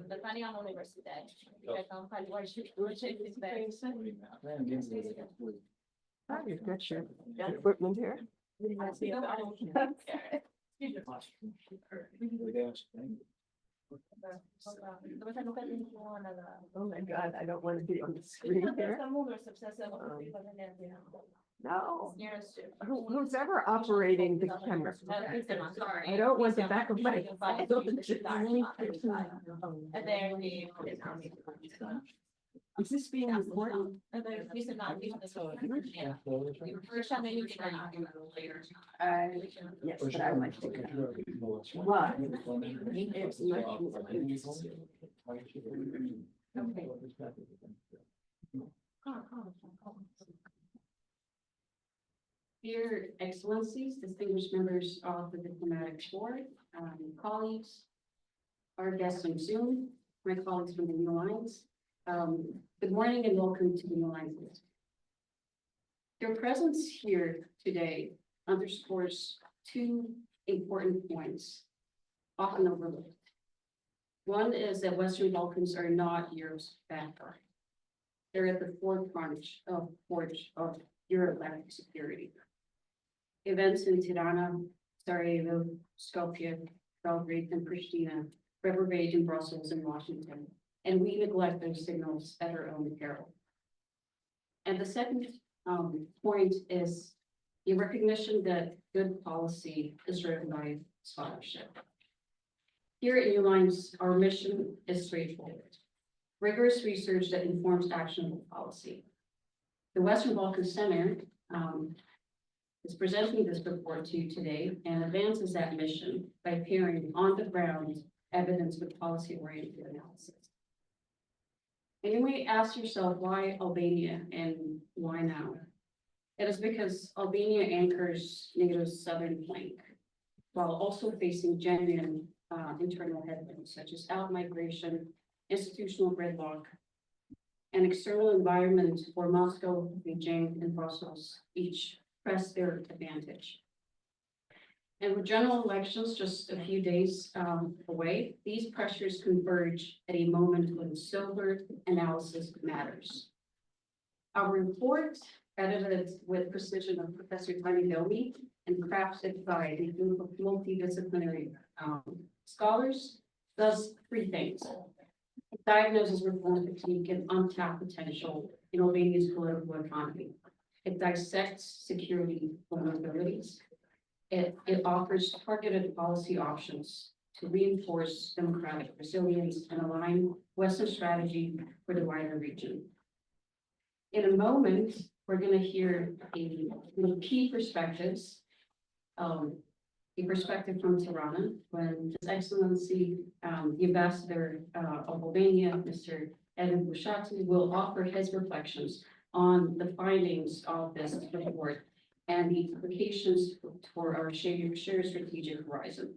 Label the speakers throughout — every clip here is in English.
Speaker 1: depending on the universidade. Então,
Speaker 2: You've got your equipment here. Oh my God, I don't want to be on the screen here. No. Who's ever operating the camera? I don't want the back of my. Is this being recorded?
Speaker 1: Yes, but
Speaker 2: I might take it. Why? It's much more.
Speaker 3: Dear Excellencies, distinguished members of the diplomatic board, colleagues, our guests on Zoom, my colleagues from the New Alliance. Good morning and welcome to the New Alliance. Your presence here today underscores two important points, often overlooked. One is that Western Balkans are not Europe's backyard. They're at the forefront of Euro-Atlantic security. Events in Tirana, Sarajevo, Skopje, Belgrade, and Pristina reverberate in Brussels and Washington, and we neglect those signals at our own peril. And the second point is the recognition that good policy is driven by scholarship. Here at New Alliance, our mission is straightforward: rigorous research that informs actionable policy. The Western Balkans Center is presenting this report to you today and advances that mission by pairing on-the-ground evidence with policy-oriented analysis. And you may ask yourself, why Albania and why now? It is because Albania anchors NATO's southern flank, while also facing genuine internal headwinds, such as out-migration, institutional gridlock, an external environment where Moscow, Beijing, and Brussels each press their advantage. And with general elections just a few days away, these pressures converge at a moment when sober analysis matters. Our report, edited with precision of Professor Tani Domi and crafted by a group of multidisciplinary scholars, does three things. It diagnoses reform fatigue and untapped potential in Albania's political economy. It dissects security vulnerabilities. It offers targeted policy options to reinforce democratic resilience and align Western strategy for the wider region. In a moment, we're going to hear key perspectives, a perspective from Tirana, when His Excellency, the Ambassador of Albania, Mr. Ervin Bushati, will offer his reflections on the findings of this report and the implications for our shared strategic horizon.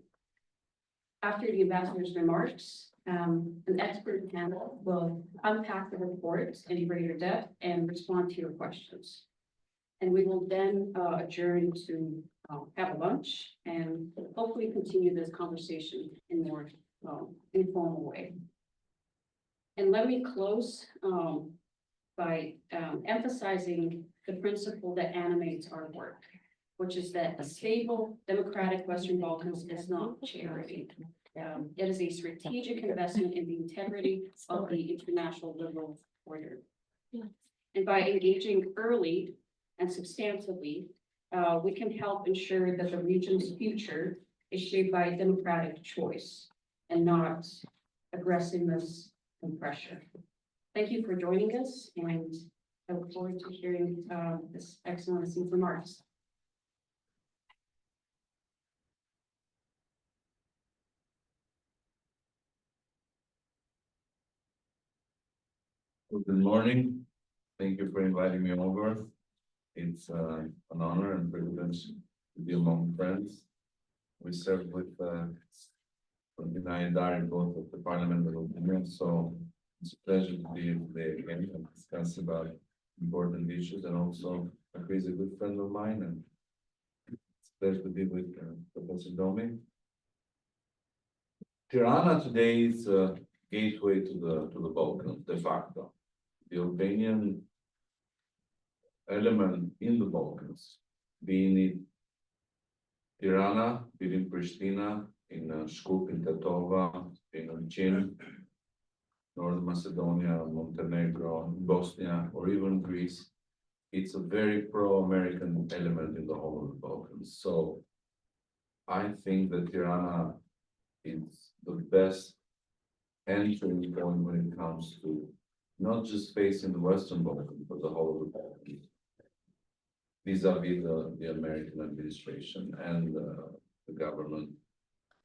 Speaker 3: After the ambassador's remarks, an expert panel will unpack the report in greater depth and respond to your questions. And we will then adjourn to have a lunch and hopefully continue this conversation in a more informal way. And let me close by emphasizing the principle that animates our work, which is that a stable, democratic Western Balkans is not charity. It is a strategic investment in the integrity of the international liberal order. And by engaging early and substantively, we can help ensure that the region's future is shaped by democratic choice and not aggressiveness and pressure. Thank you for joining us, and I look forward to hearing this Excellency's remarks.
Speaker 4: Well, good morning. Thank you for inviting me over. It's an honor and privilege to be among friends. We served with 29 Dari, both of the Parliament of Albania, so it's a pleasure to be here today again and discuss about important issues, and also he's a good friend of mine, and it's a pleasure to be with Professor Domi. Tirana today is gateway to the Balkans, de facto. The Albanian element in the Balkans, being in Tirana, being in Pristina, in Shkup, in Tetova, in Chin, North Macedonia, Montenegro, Bosnia, or even Greece. It's a very pro-American element in the whole of the Balkans. So I think that Tirana is the best entry point when it comes to not just facing the Western Balkans, but the whole of the Balkans, vis-a-vis the American administration and the government,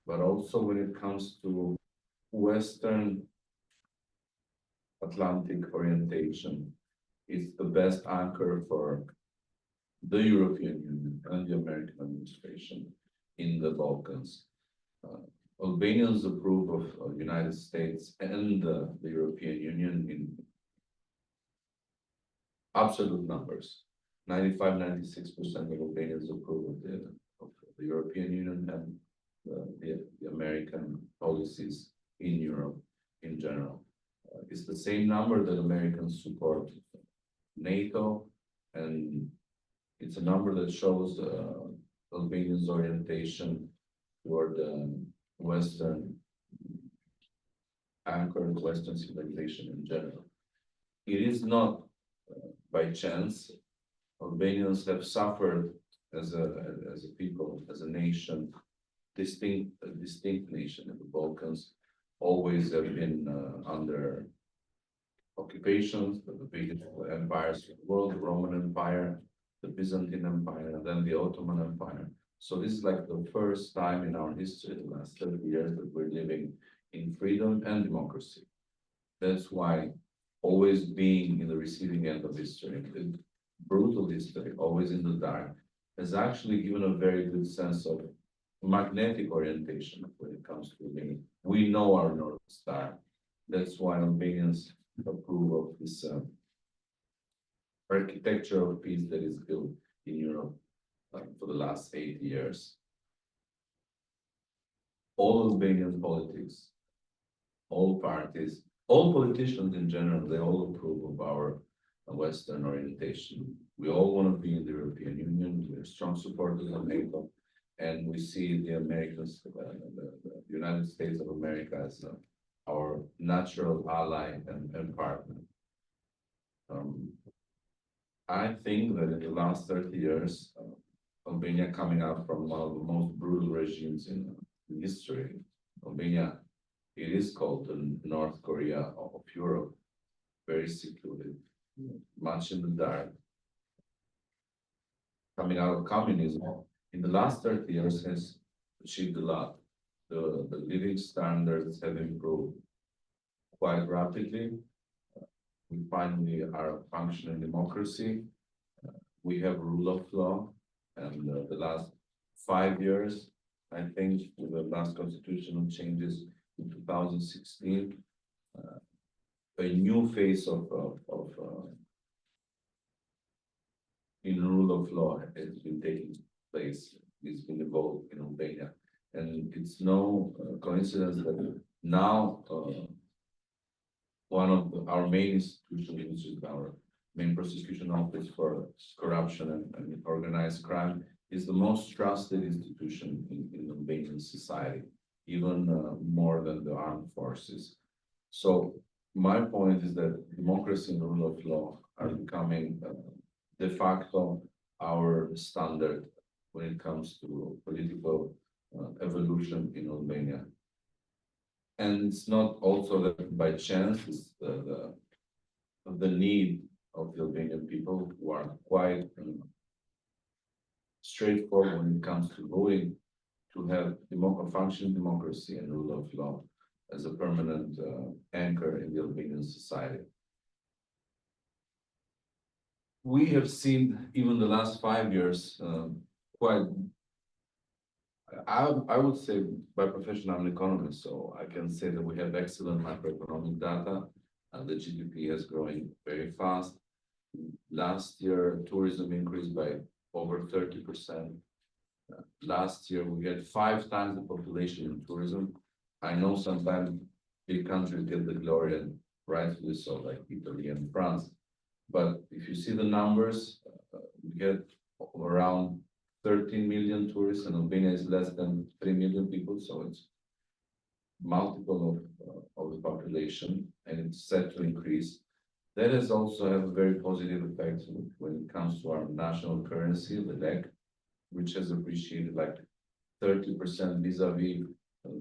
Speaker 4: but also when it comes to Western Atlantic orientation, it's the best anchor for the European Union and the American administration in the Balkans. Albanians approve of United States and the European Union in absolute numbers. 95–96% of Albanians approve of the European Union and the American policies in Europe in general. It's the same number that Americans support NATO, and it's a number that shows Albanians' orientation toward Western anchor, Western civilization in general. It is not by chance. Albanians have suffered as a people, as a nation, a distinct nation in the Balkans, always have been under occupations, the biggest empires in the world, the Roman Empire, the Byzantine Empire, and then the Ottoman Empire. So this is like the first time in our history, the last 30 years, that we're living in freedom and democracy. That's why always being in the receiving end of history, brutal history, always in the dark, has actually given a very good sense of magnetic orientation when it comes to Albania. We know our North Star. That's why Albanians approve of this architecture of peace that is built in Europe for the last 8 years. All Albanian politics, all parties, all politicians in general, they all approve of our Western orientation. We all want to be in the European Union. We're strong supporters of NATO, and we see the Americans, the United States of America, as our natural ally and partner. I think that in the last 30 years, Albania, coming out from one of the most brutal regimes in history, Albania, it is called the North Korea of Europe, very secluded, much in the dark. Coming out of communism, in the last 30 years has achieved a lot. The living standards have improved quite rapidly. We finally are a functioning democracy. We have rule of law, and the last 5 years, I think, with the last constitutional changes in 2016, a new phase of in rule of law has been taking place. It's been evolved in Albania, and it's no coincidence that now one of our main institutions, which is our main prosecution office for corruption and organized crime, is the most trusted institution in Albanian society, even more than the armed forces. So my point is that democracy and rule of law are becoming de facto our standard when it comes to political evolution in Albania. And it's not also that by chance, it's the need of the Albanian people, who are quite straightforward when it comes to voting, to have a functioning democracy and rule of law as a permanent anchor in the Albanian society. We have seen, even the last 5 years, quite, I would say, by profession, I'm an economist, so I can say that we have excellent macroeconomic data, and the GDP is growing very fast. Last year, tourism increased by over 30%. Last year, we had 5 times the population in tourism. I know sometimes big countries get the glory, and rightfully so, like Italy and France. But if you see the numbers, we get around 13 million tourists, and Albania is less than 3 million people, so it's multiple of the population, and it's set to increase. That has also have a very positive effect when it comes to our national currency, the lek, which has appreciated like 30% vis-a-vis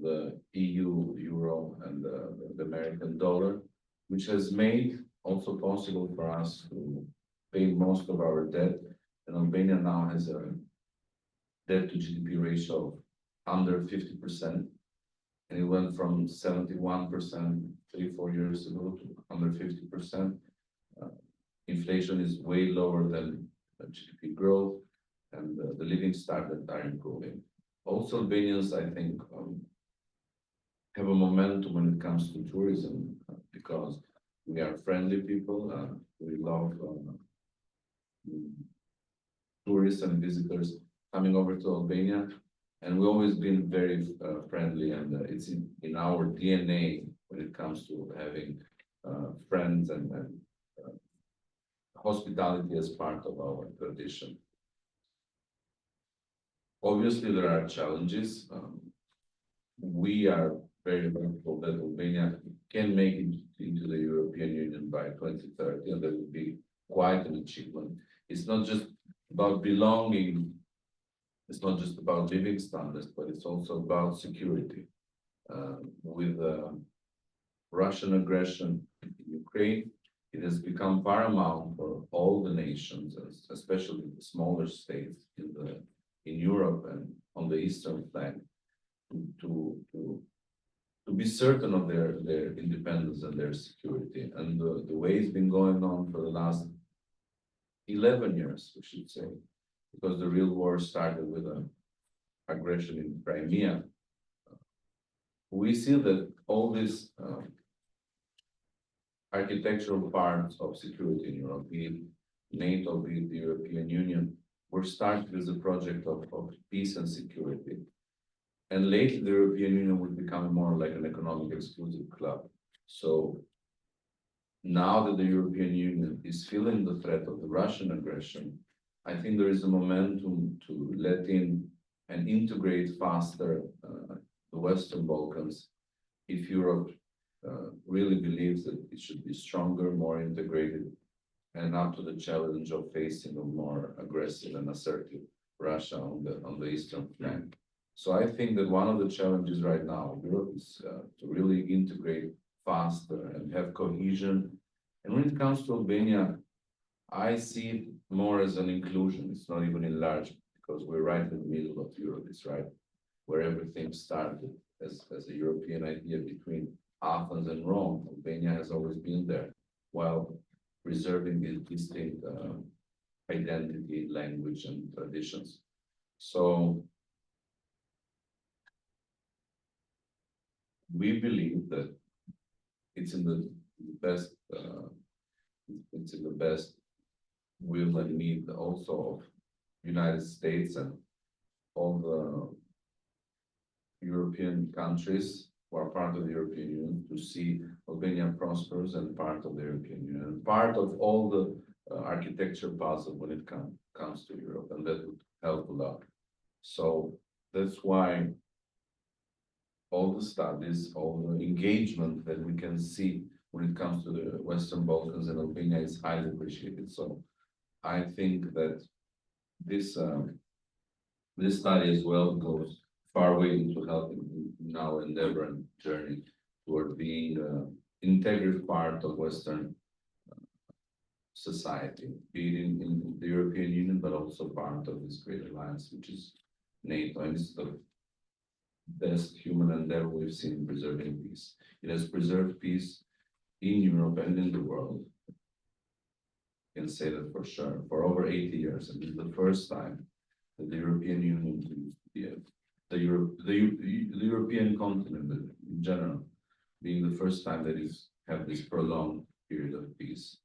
Speaker 4: the EU euro and the American dollar, which has made also possible for us to pay most of our debt. And Albania now has a debt to GDP ratio of under 50%. And it went from 71% 3-4 years ago to under 50%. Inflation is way lower than GDP growth, and the living standards are improving. Also, Albanians, I think, have a momentum when it comes to tourism because we are friendly people. We love tourists and visitors coming over to Albania, and we've always been very friendly, and it's in our DNA when it comes to having friends and hospitality as part of our tradition. Obviously, there are challenges. We are very hopeful that Albania can make it into the European Union by 2030, and that would be quite an achievement. It's not just about belonging, it's not just about living standards, but it's also about security. With Russian aggression in Ukraine, it has become paramount for all the nations, especially the smaller states in Europe and on the eastern flank, to be certain of their independence and their security. And the way it's been going on for the last 11 years, we should say, because the real war started with an aggression in Crimea. We see that all these architectural parts of security in Europe, be it NATO, be it the European Union, were started as a project of peace and security. And lately, the European Union would become more like an economic exclusive club. So now that the European Union is feeling the threat of the Russian aggression, I think there is a momentum to let in and integrate faster the Western Balkans if Europe really believes that it should be stronger, more integrated, and up to the challenge of facing a more aggressive and assertive Russia on the eastern flank. So I think that one of the challenges right now in Europe is to really integrate faster and have cohesion. And when it comes to Albania, I see it more as an inclusion. It's not even enlargement, because we're right in the middle of Europe. It's right where everything started as a European idea between Athens and Rome. Albania has always been there, while preserving its distinct identity, language, and traditions. So we believe that it's in the best will and need also of United States and all the European countries who are part of the European Union to see Albania prospers and part of the European Union, part of all the architecture puzzle when it comes to Europe, and that would help a lot. So that's why all the studies, all the engagement that we can see when it comes to the Western Balkans and Albania is highly appreciated. So I think that this study as well goes far way into helping in our endeavor and journey toward being an integral part of Western society, be it in the European Union, but also part of this great alliance, which is NATO. And it's the best human endeavor we've seen in preserving peace. It has preserved peace in Europe and in the world. I can say that for sure, for over 80 years. And it's the first time that the European Union, the European continent in general, being the first time that it's have this prolonged period of peace.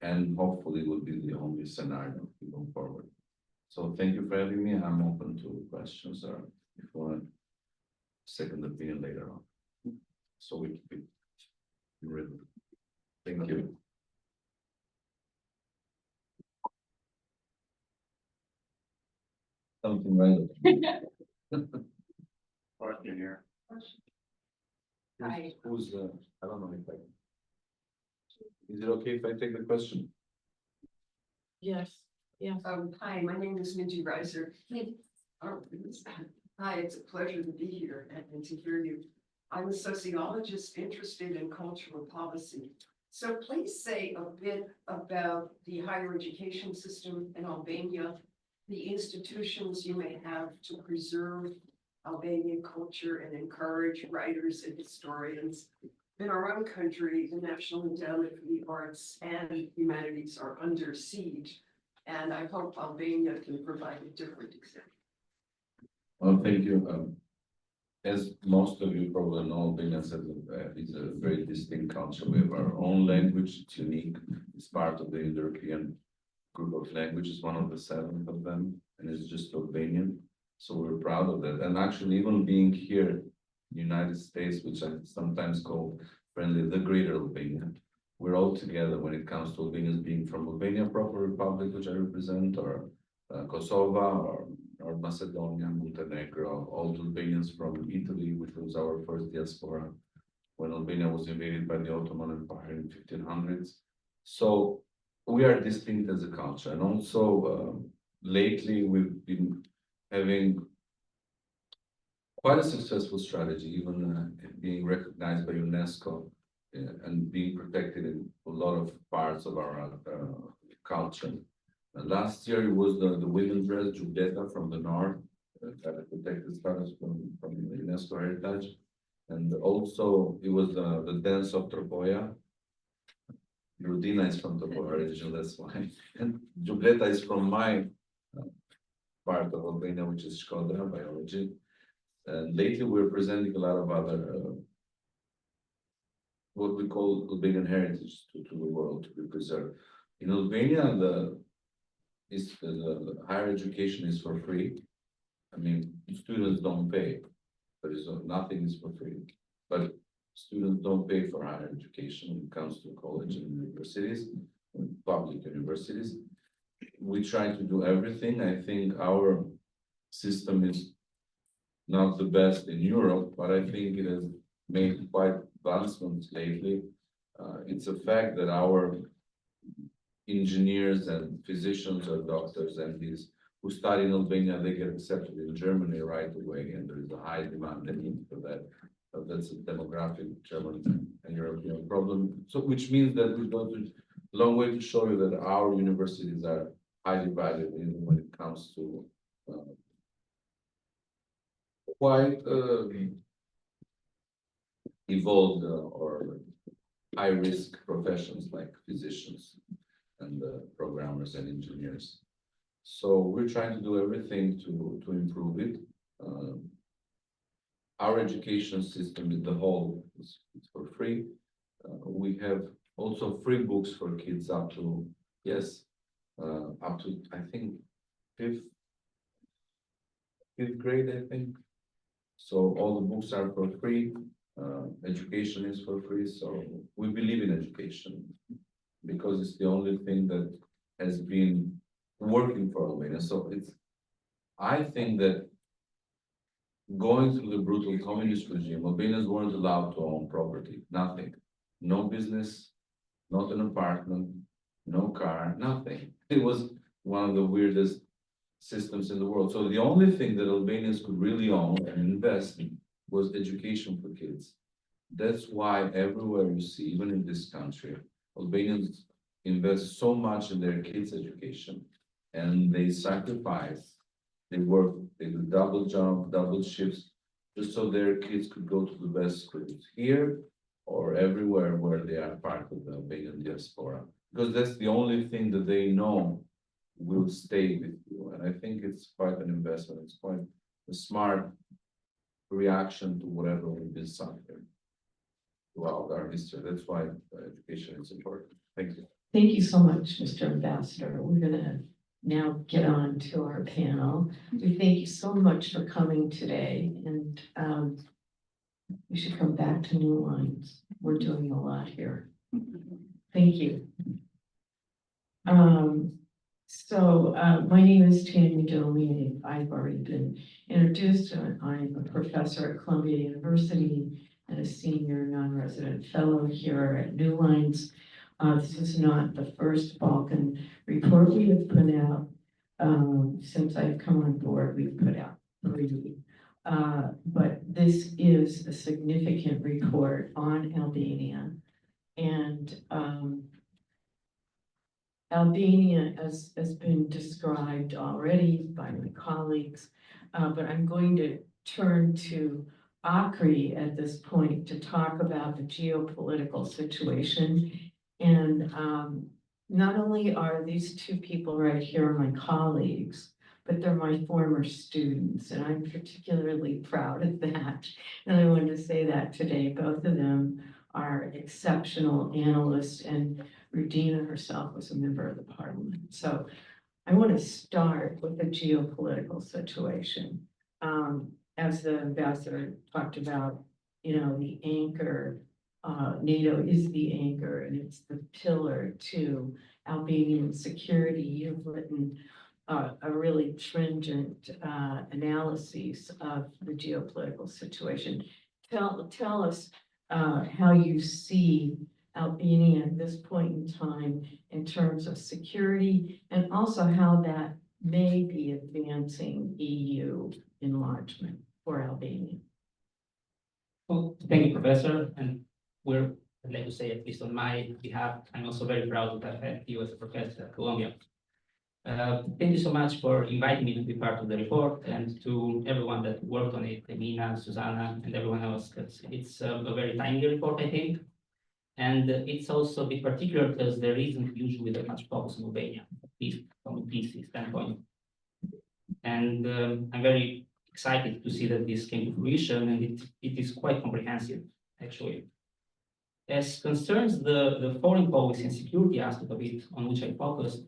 Speaker 4: And hopefully will be the only scenario going forward. So thank you for having me. I'm open to questions or if you want a second opinion later on. So we Really. Thank you. Something right.
Speaker 5: Question here.
Speaker 3: Hi.
Speaker 4: Who's, I don't know if I. Is it okay if I take the question?
Speaker 2: Yes, yes.
Speaker 6: Hi, my name is Minji Reiser. Oh, goodness. Hi, it's a pleasure to be here and to hear you. I'm a sociologist interested in cultural policy. So please say a bit about the higher education system in Albania, the institutions you may have to preserve Albanian culture and encourage writers and historians. In our own country, the National Endowment for the Arts and Humanities are under siege, and I hope Albania can provide a different example.
Speaker 4: Well, thank you. As most of you probably know, Albania is a very distinct culture. We have our own language, it's unique. It's part of the Indo-European group of languages, one of the 7 of them, and it's just Albanian. So we're proud of that. And actually, even being here in the United States, which I sometimes call friendly, the Greater Albania, we're all together when it comes to Albanians being from Albania Proper Republic, which I represent, or Kosovo, or Macedonia, Montenegro, all the Albanians from Italy, which was our first diaspora when Albania was invaded by the Ottoman Empire in 1500s. So we are distinct as a culture, and also lately we've been having quite a successful strategy, even being recognized by UNESCO and being protected in a lot of parts of our culture. Last year it was the women's dress Jubleta from the north that protected status from the UNESCO heritage, and also it was the dance of Tropoja. Rudina is from Tropoja region, that's why, and Jubleta is from my part of Albania, which is Shkodra biology. And lately we're presenting a lot of other what we call Albanian heritage to the world to be preserved. In Albania, the higher education is for free. I mean, students don't pay, but nothing is for free. But students don't pay for higher education when it comes to college and universities, public universities. We try to do everything. I think our system is not the best in Europe, but I think it has made quite advancements lately. It's a fact that our engineers and physicians or doctors and these who study in Albania, they get accepted in Germany right away, and there is a high demand and need for that. That's a demographic German and European problem. So, which means that we go to a long way to show you that our universities are highly valued, even when it comes to quite evolved or high-risk professions like physicians and programmers and engineers. So we're trying to do everything to improve it. Our education system in the whole is for free. We have also free books for kids up to, yes, up to, I think, fifth grade, I think. So all the books are for free. Education is for free. So we believe in education because it's the only thing that has been working for Albania. So I think that going through the brutal communist regime, Albanians weren't allowed to own property, nothing, no business, not an apartment, no car, nothing. It was one of the weirdest systems in the world. So the only thing that Albanians could really own and invest in was education for kids. That's why everywhere you see, even in this country, Albanians invest so much in their kids' education, and they sacrifice, they work, they do double job, double shifts, just so their kids could go to the best schools here or everywhere where they are part of the Albanian diaspora. Because that's the only thing that they know will stay with you. And I think it's quite an investment. It's quite a smart reaction to whatever we've been suffering throughout our history. That's why education is important. Thank you.
Speaker 7: Thank you so much, Mr. Ambassador. We're gonna now get on to our panel. We thank you so much for coming today, and You should come back to New Lines. We're doing a lot here. Thank you. My name is Tammy Doley. I've already been introduced. I'm a professor at Columbia University and a senior non-resident fellow here at New Lines. This is not the first Balkan report we have put out. Since I've come on board, we've put out 3. But this is a significant report on Albania. And Albania has been described already by my colleagues, but I'm going to turn to Akri at this point to talk about the geopolitical situation. And not only are these 2 people right here my colleagues, but they're my former students, and I'm particularly proud of that. And I wanted to say that today. Both of them are exceptional analysts, and Rudina herself was a member of the parliament. So I want to start with the geopolitical situation. As the ambassador talked about, the anchor, NATO is the anchor, and it's the pillar to Albanian security. You've written a really stringent analysis of the geopolitical situation. Tell us how you see Albania at this point in time in terms of security, and also how that may be advancing EU enlargement for Albania.
Speaker 5: Well, thank you, Professor. And I'd like to say, at least on my behalf, I'm also very proud that I've had you as a professor at Columbia. Thank you so much for inviting me to be part of the report, and to everyone that worked on it, Emina, Susanna, and everyone else, because it's a very timely report, I think. And it's also a bit particular because there isn't usually that much focus on Albania, at least from a PC standpoint. And I'm very excited to see that this came to fruition, and it is quite comprehensive, actually. As concerns the foreign policy and security aspect of it, on which I focused,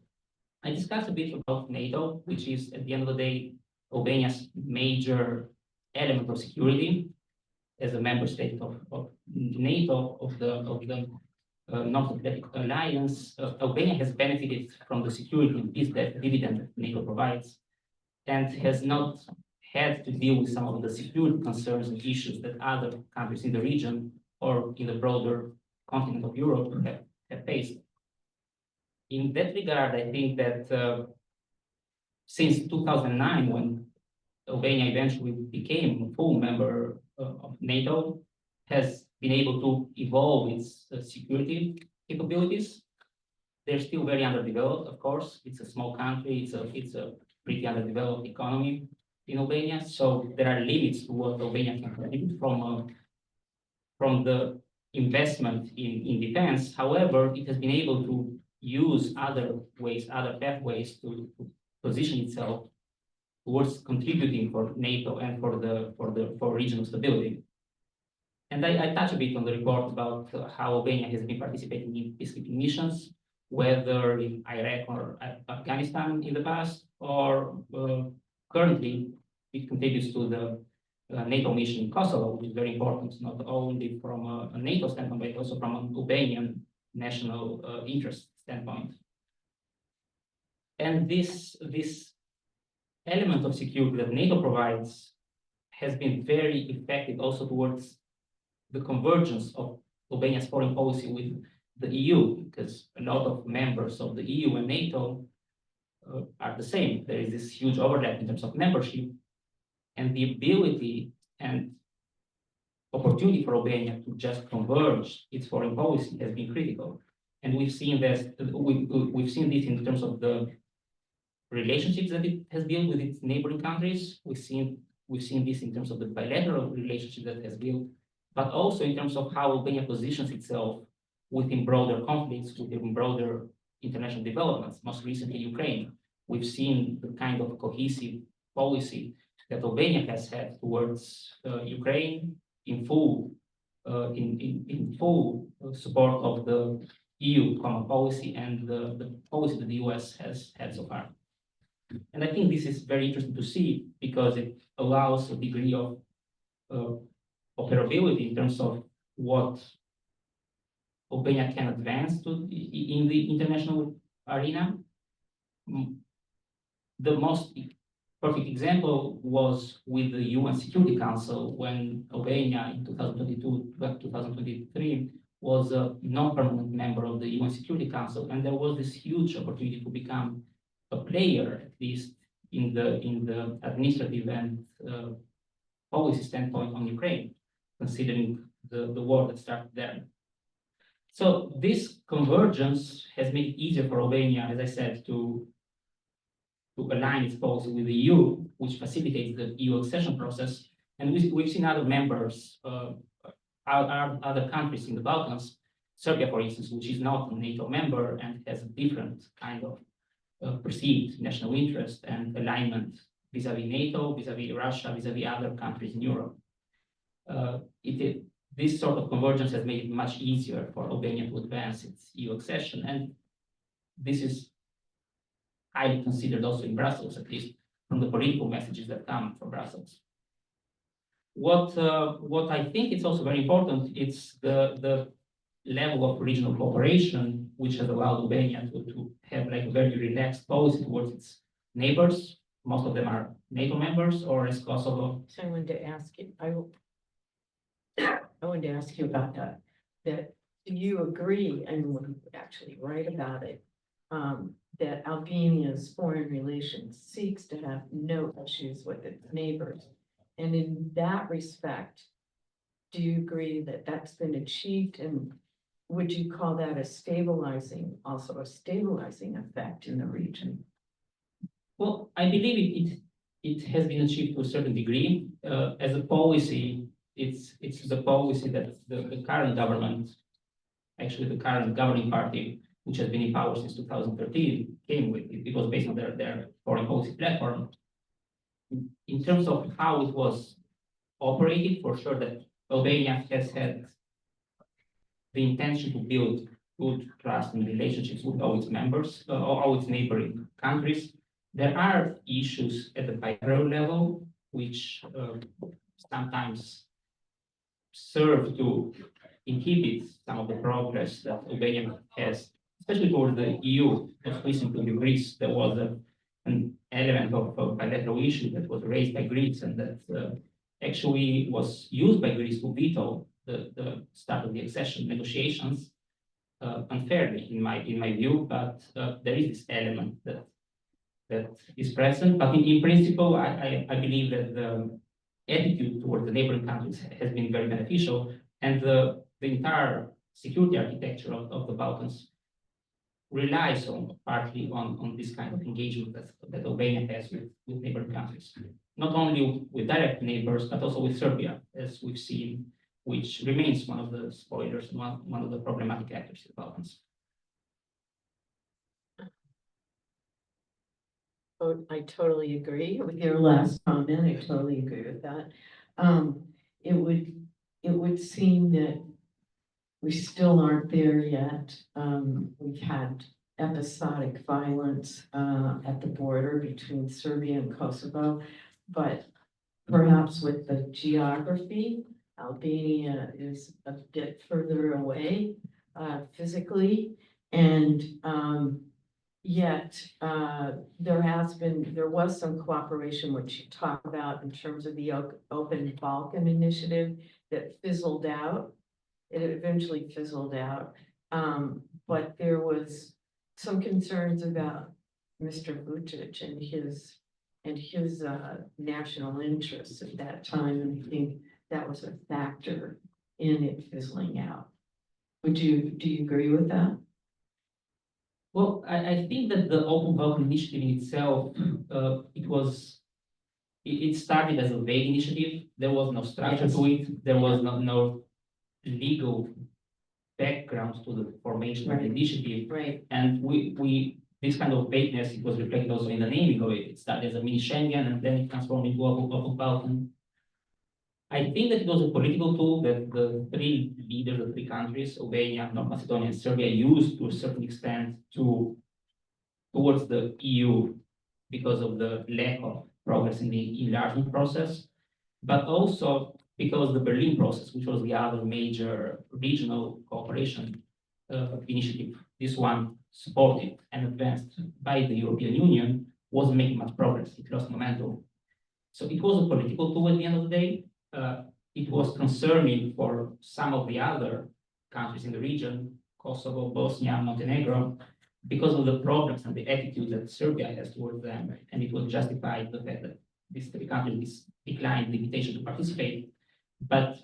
Speaker 5: I discussed a bit about NATO, which is, at the end of the day, Albania's major element of security as a member state of NATO, of the North Atlantic Alliance. Albania has benefited from the security and peace dividend that NATO provides, and has not had to deal with some of the security concerns and issues that other countries in the region or in the broader continent of Europe have faced. In that regard, I think that since 2009, when Albania eventually became a full member of NATO, has been able to evolve its security capabilities. They're still very underdeveloped, of course. It's a small country. It's a pretty underdeveloped economy in Albania. So there are limits to what Albania can contribute from the investment in defense. However, it has been able to use other ways, other pathways to position itself towards contributing for NATO and for regional stability. And I touch a bit on the report about how Albania has been participating in peacekeeping missions, whether in Iraq or Afghanistan in the past, or currently it contributes to the NATO mission in Kosovo, which is very important, not only from a NATO standpoint, but also from an Albanian national interest standpoint. And this element of security that NATO provides has been very effective also towards the convergence of Albania's foreign policy with the EU, because a lot of members of the EU and NATO are the same. There is this huge overlap in terms of membership, and the ability and opportunity for Albania to just converge its foreign policy has been critical. And we've seen this in terms of the relationships that it has built with its neighboring countries. We've seen this in terms of the bilateral relationship that it has built, but also in terms of how Albania positions itself within broader conflicts, within broader international developments. Most recently, Ukraine. We've seen the kind of cohesive policy that Albania has had towards Ukraine in full support of the EU common policy and the policy that the US has had so far. And I think this is very interesting to see, because it allows a degree of operability in terms of what Albania can advance to in the international arena. The most perfect example was with the UN Security Council when Albania in 2022, 2023 was a non-permanent member of the UN Security Council, and there was this huge opportunity to become a player, at least in the administrative and policy standpoint on Ukraine, considering the war that started there. So this convergence has made it easier for Albania, as I said, to align its policy with the EU, which facilitates the EU accession process. And we've seen other members, other countries in the Balkans, Serbia, for instance, which is not a NATO member and has a different kind of perceived national interest and alignment vis-a-vis NATO, vis-a-vis Russia, vis-a-vis other countries in Europe. This sort of convergence has made it much easier for Albania to advance its EU accession, and this is highly considered also in Brussels, at least from the political messages that come from Brussels. What I think is also very important, it's the level of regional cooperation, which has allowed Albania to have like a very relaxed policy towards its neighbors. Most of them are NATO members, or as Kosovo.
Speaker 7: So I wanted to ask you, I wanted to ask you about that. That do you agree, and would actually write about it, that Albania's foreign relations seeks to have no issues with its neighbors? And in that respect, do you agree that that's been achieved? And would you call that also a stabilizing effect in the region?
Speaker 5: Well, I believe it has been achieved to a certain degree. As a policy, it's the policy that the current government, actually the current governing party, which has been in power since 2013, came with. It was based on their foreign policy platform. In terms of how it was operated, for sure that Albania has had the intention to build good trust and relationships with all its members, all its neighboring countries. There are issues at the bilateral level, which sometimes serve to inhibit some of the progress that Albania has, especially toward the EU. Most recently, Greece, there was an element of a bilateral issue that was raised by Greece and that actually was used by Greece to veto the start of the accession negotiations unfairly, in my view. But there is this element that is present. But in principle, I believe that the attitude towards the neighboring countries has been very beneficial, and the entire security architecture of the Balkans relies partly on this kind of engagement that Albania has with neighboring countries, not only with direct neighbors, but also with Serbia, as we've seen, which remains one of the spoilers and one of the problematic actors in the Balkans.
Speaker 7: Oh, I totally agree with your last comment. I totally agree with that. It would seem that we still aren't there yet. We've had episodic violence at the border between Serbia and Kosovo, but perhaps with the geography, Albania is a bit further away physically, and yet there was some cooperation, which you talk about in terms of the Open Balkan initiative that fizzled out. It eventually fizzled out, but there was some concerns about Mr. Vučić and his national interests at that time, and I think that was a factor in it fizzling out. Do you agree with that?
Speaker 5: Well, I think that the Open Balkan initiative in itself, it started as a vague initiative. There was no structure to it. There was no legal background to the formation of the initiative.
Speaker 7: Right.
Speaker 5: And this kind of vagueness, it was reflected also in the naming of it. It started as a mini Schengen and then it transformed into Open Balkan. I think that it was a political tool that the three leaders of the three countries, Albania, North Macedonia, and Serbia, used to a certain extent towards the EU because of the lack of progress in the enlargement process. But also, because the Berlin process, which was the other major regional cooperation initiative, this one supported and advanced by the European Union, wasn't making much progress. It lost momentum. So it was a political tool at the end of the day. It was concerning for some of the other countries in the region, Kosovo, Bosnia, Montenegro, because of the problems and the attitude that Serbia has towards them. And it was justified the fact that these three countries declined the invitation to participate. But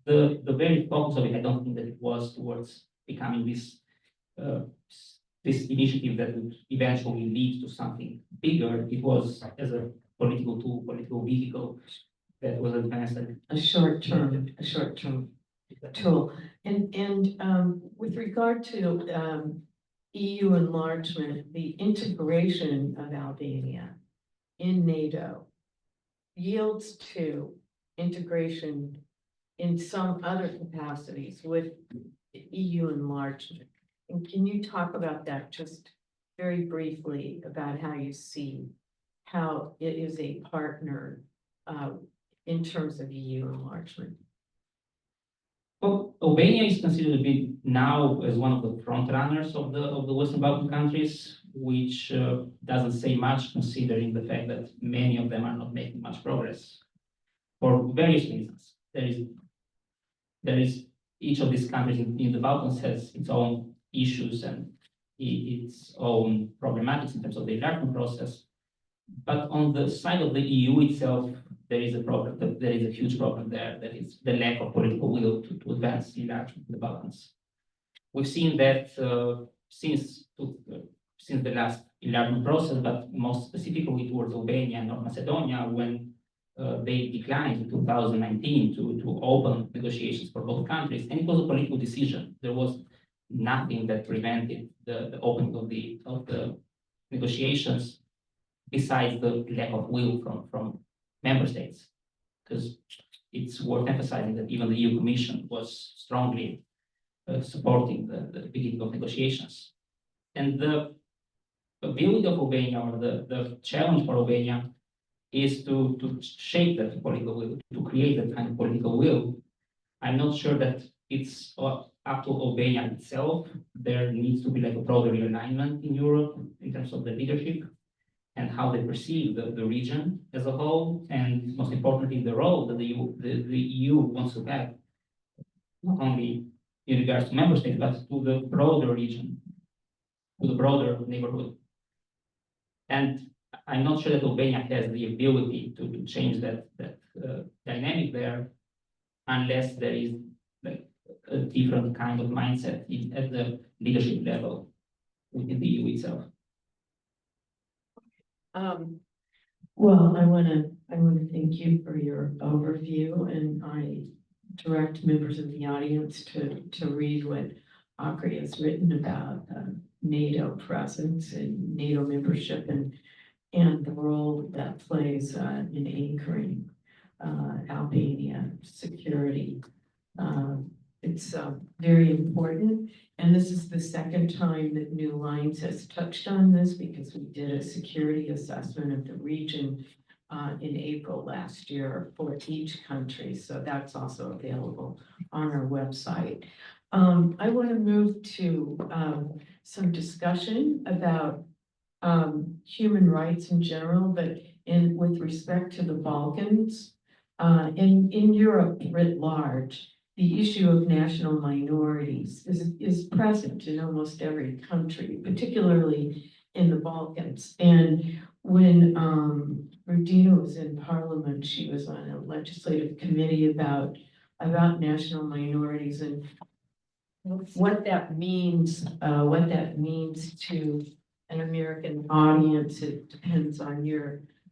Speaker 5: the very focus of it, I don't think that it was towards becoming this this initiative that would eventually lead to something bigger. It was as a political tool, political vehicle that was advanced.
Speaker 7: A short-term tool. And with regard to EU enlargement, the integration of Albania in NATO yields to integration in some other capacities with EU enlargement. And can you talk about that just very briefly about how you see how it is a partner in terms of EU enlargement?
Speaker 5: Well, Albania is considered to be now as one of the front runners of the Western Balkan countries, which doesn't say much considering the fact that many of them are not making much progress for various reasons. There is each of these countries in the Balkans has its own issues and its own problematics in terms of the enlargement process. But on the side of the EU itself, there is a problem, there is a huge problem there, that is the lack of political will to advance enlargement in the Balkans. We've seen that since the last enlargement process, but most specifically towards Albania and North Macedonia, when they declined in 2019 to open negotiations for both countries, and it was a political decision. There was nothing that prevented the opening of the negotiations besides the lack of will from member states, because it's worth emphasizing that even the EU Commission was strongly supporting the beginning of negotiations. And the ability of Albania, or the challenge for Albania, is to shape that political will, to create that kind of political will. I'm not sure that it's up to Albania itself. There needs to be like a broader realignment in Europe in terms of the leadership and how they perceive the region as a whole, and most importantly, the role that the EU wants to have, not only in regards to member states, but to the broader region, to the broader neighborhood. And I'm not sure that Albania has the ability to change that dynamic there, unless there is like a different kind of mindset at the leadership level within the EU itself.
Speaker 7: Well, I want to thank you for your overview, and I direct members of the audience to read what Akri has written about NATO presence and NATO membership and the role that plays in anchoring Albania security. It's very important. And this is the second time that New Lines has touched on this, because we did a security assessment of the region in April last year for each country. So that's also available on our website. I want to move to some discussion about human rights in general, but with respect to the Balkans, in Europe writ large. The issue of national minorities is present in almost every country, particularly in the Balkans. And when Rudina was in Parliament, she was on a legislative committee about national minorities and what that means to an American audience. It depends on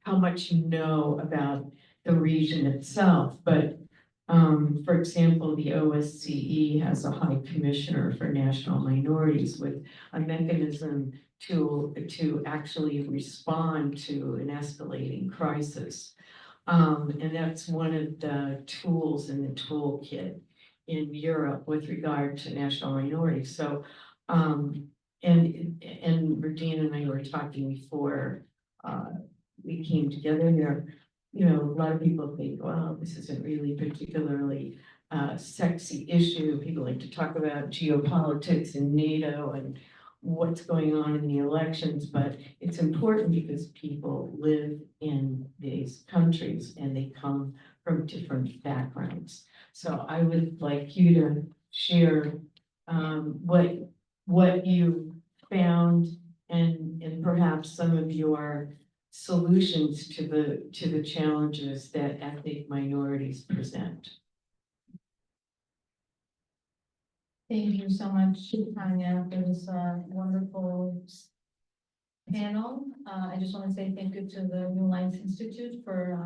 Speaker 7: how much you know about the region itself, but for example, the OSCE has a High Commissioner for National Minorities with a mechanism to actually respond to an escalating crisis. And that's one of the tools in the toolkit in Europe with regard to national minorities. So, and Rudina and I were talking before we came together here. you know, a lot of people think, well, this isn't really particularly sexy issue. People like to talk about geopolitics and NATO and what's going on in the elections, but it's important because people live in these countries and they come from different backgrounds. So I would like you to share what you found and perhaps some of your solutions to the challenges that ethnic minorities present.
Speaker 1: Thank you so much, Tanya, for this wonderful panel. I just want to say thank you to the New Lines Institute for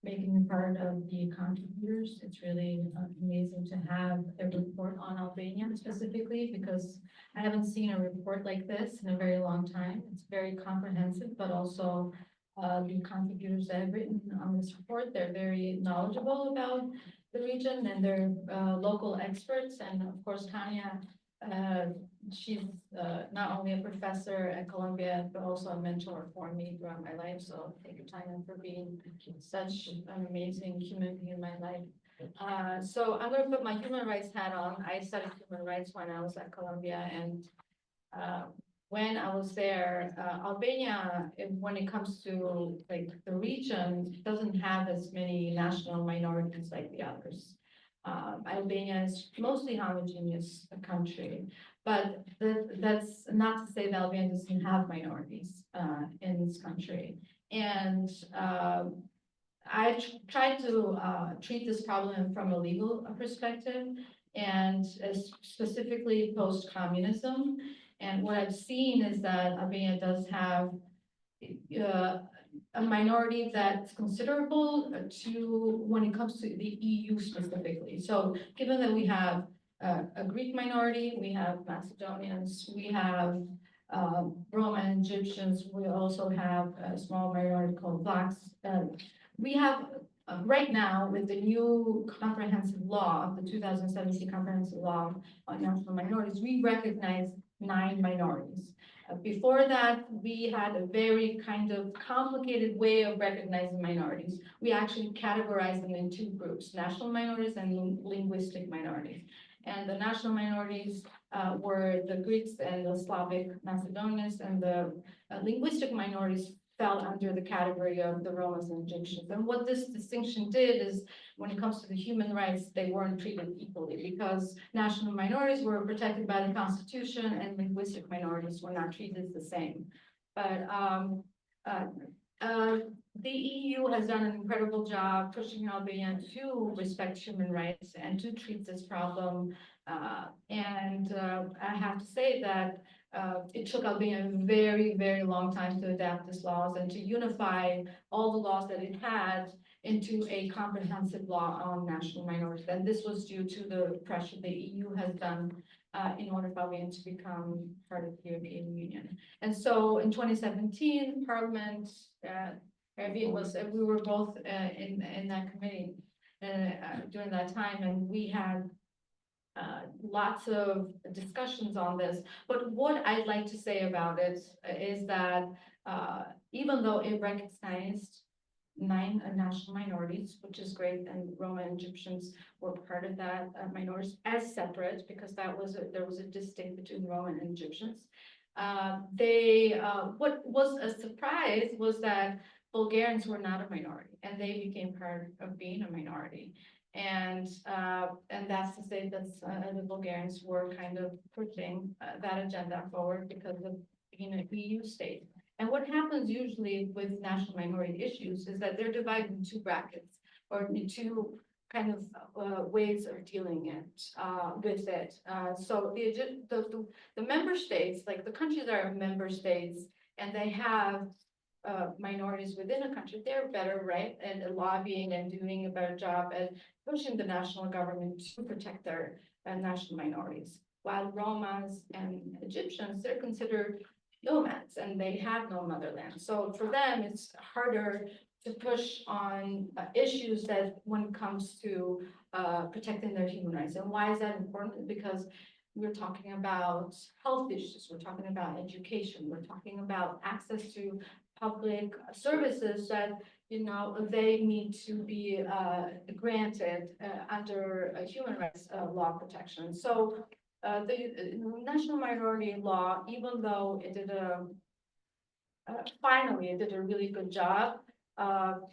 Speaker 1: making me part of the contributors. It's really amazing to have a report on Albania specifically, because I haven't seen a report like this in a very long time. It's very comprehensive, but also the contributors that have written on this report, they're very knowledgeable about the region and they're local experts. And of course, Tanya, she's not only a professor at Columbia, but also a mentor for me throughout my life. So thank you, Tanya, for being such an amazing human being in my life. So I'm going to put my human rights hat on. I studied human rights when I was at Columbia, and when I was there, Albania, when it comes to like the region, doesn't have as many national minorities like the others. Albania is mostly homogeneous country, but that's not to say that Albania doesn't have minorities in this country. And I tried to treat this problem from a legal perspective, and specifically post-communism. And what I've seen is that Albania does have a minority that's considerable to when it comes to the EU specifically. So given that we have a Greek minority, we have Macedonians, we have Roma and Egyptians, we also have a small minority called Blacks. We have right now with the new comprehensive law, the 2017 comprehensive law on national minorities, we recognize 9 minorities. Before that, we had a very kind of complicated way of recognizing minorities. We actually categorized them in 2 groups, national minorities and linguistic minorities. And the national minorities were the Greeks and the Slavic Macedonians, and the linguistic minorities fell under the category of the Romans and Egyptians. And what this distinction did is, when it comes to the human rights, they weren't treated equally, because national minorities were protected by the Constitution and linguistic minorities were not treated the same. But the EU has done an incredible job pushing Albania to respect human rights and to treat this problem. I have to say that it took Albania a very, very long time to adapt these laws and to unify all the laws that it had into a comprehensive law on national minorities. And this was due to the pressure the EU has done in order for Albania to become part of the European Union. And so in 2017, Parliament, Ervin we were both in that committee during that time, and we had lots of discussions on this. But what I'd like to say about it is that even though it recognized 9 national minorities, which is great, and Roma and Egyptians were part of that minorities as separate, because there was a distinction between Roma and Egyptians. What was a surprise was that Bulgarians were not a minority, and they became part of being a minority. And that's to say that the Bulgarians were kind of pushing that agenda forward because of being an EU state. And what happens usually with national minority issues is that they're divided in 2 brackets, or in 2 kind of ways of dealing with it. So the member states, like the countries that are member states, and they have minorities within a country, they're better, right? And lobbying and doing a better job at pushing the national government to protect their national minorities. While Romas and Egyptians, they're considered nomads and they have no motherland. So for them, it's harder to push on issues that when it comes to protecting their human rights. And why is that important? Because we're talking about health issues, we're talking about education, we're talking about access to public services that, you know, they need to be granted under human rights law protection. So the national minority law, even though it did finally it did a really good job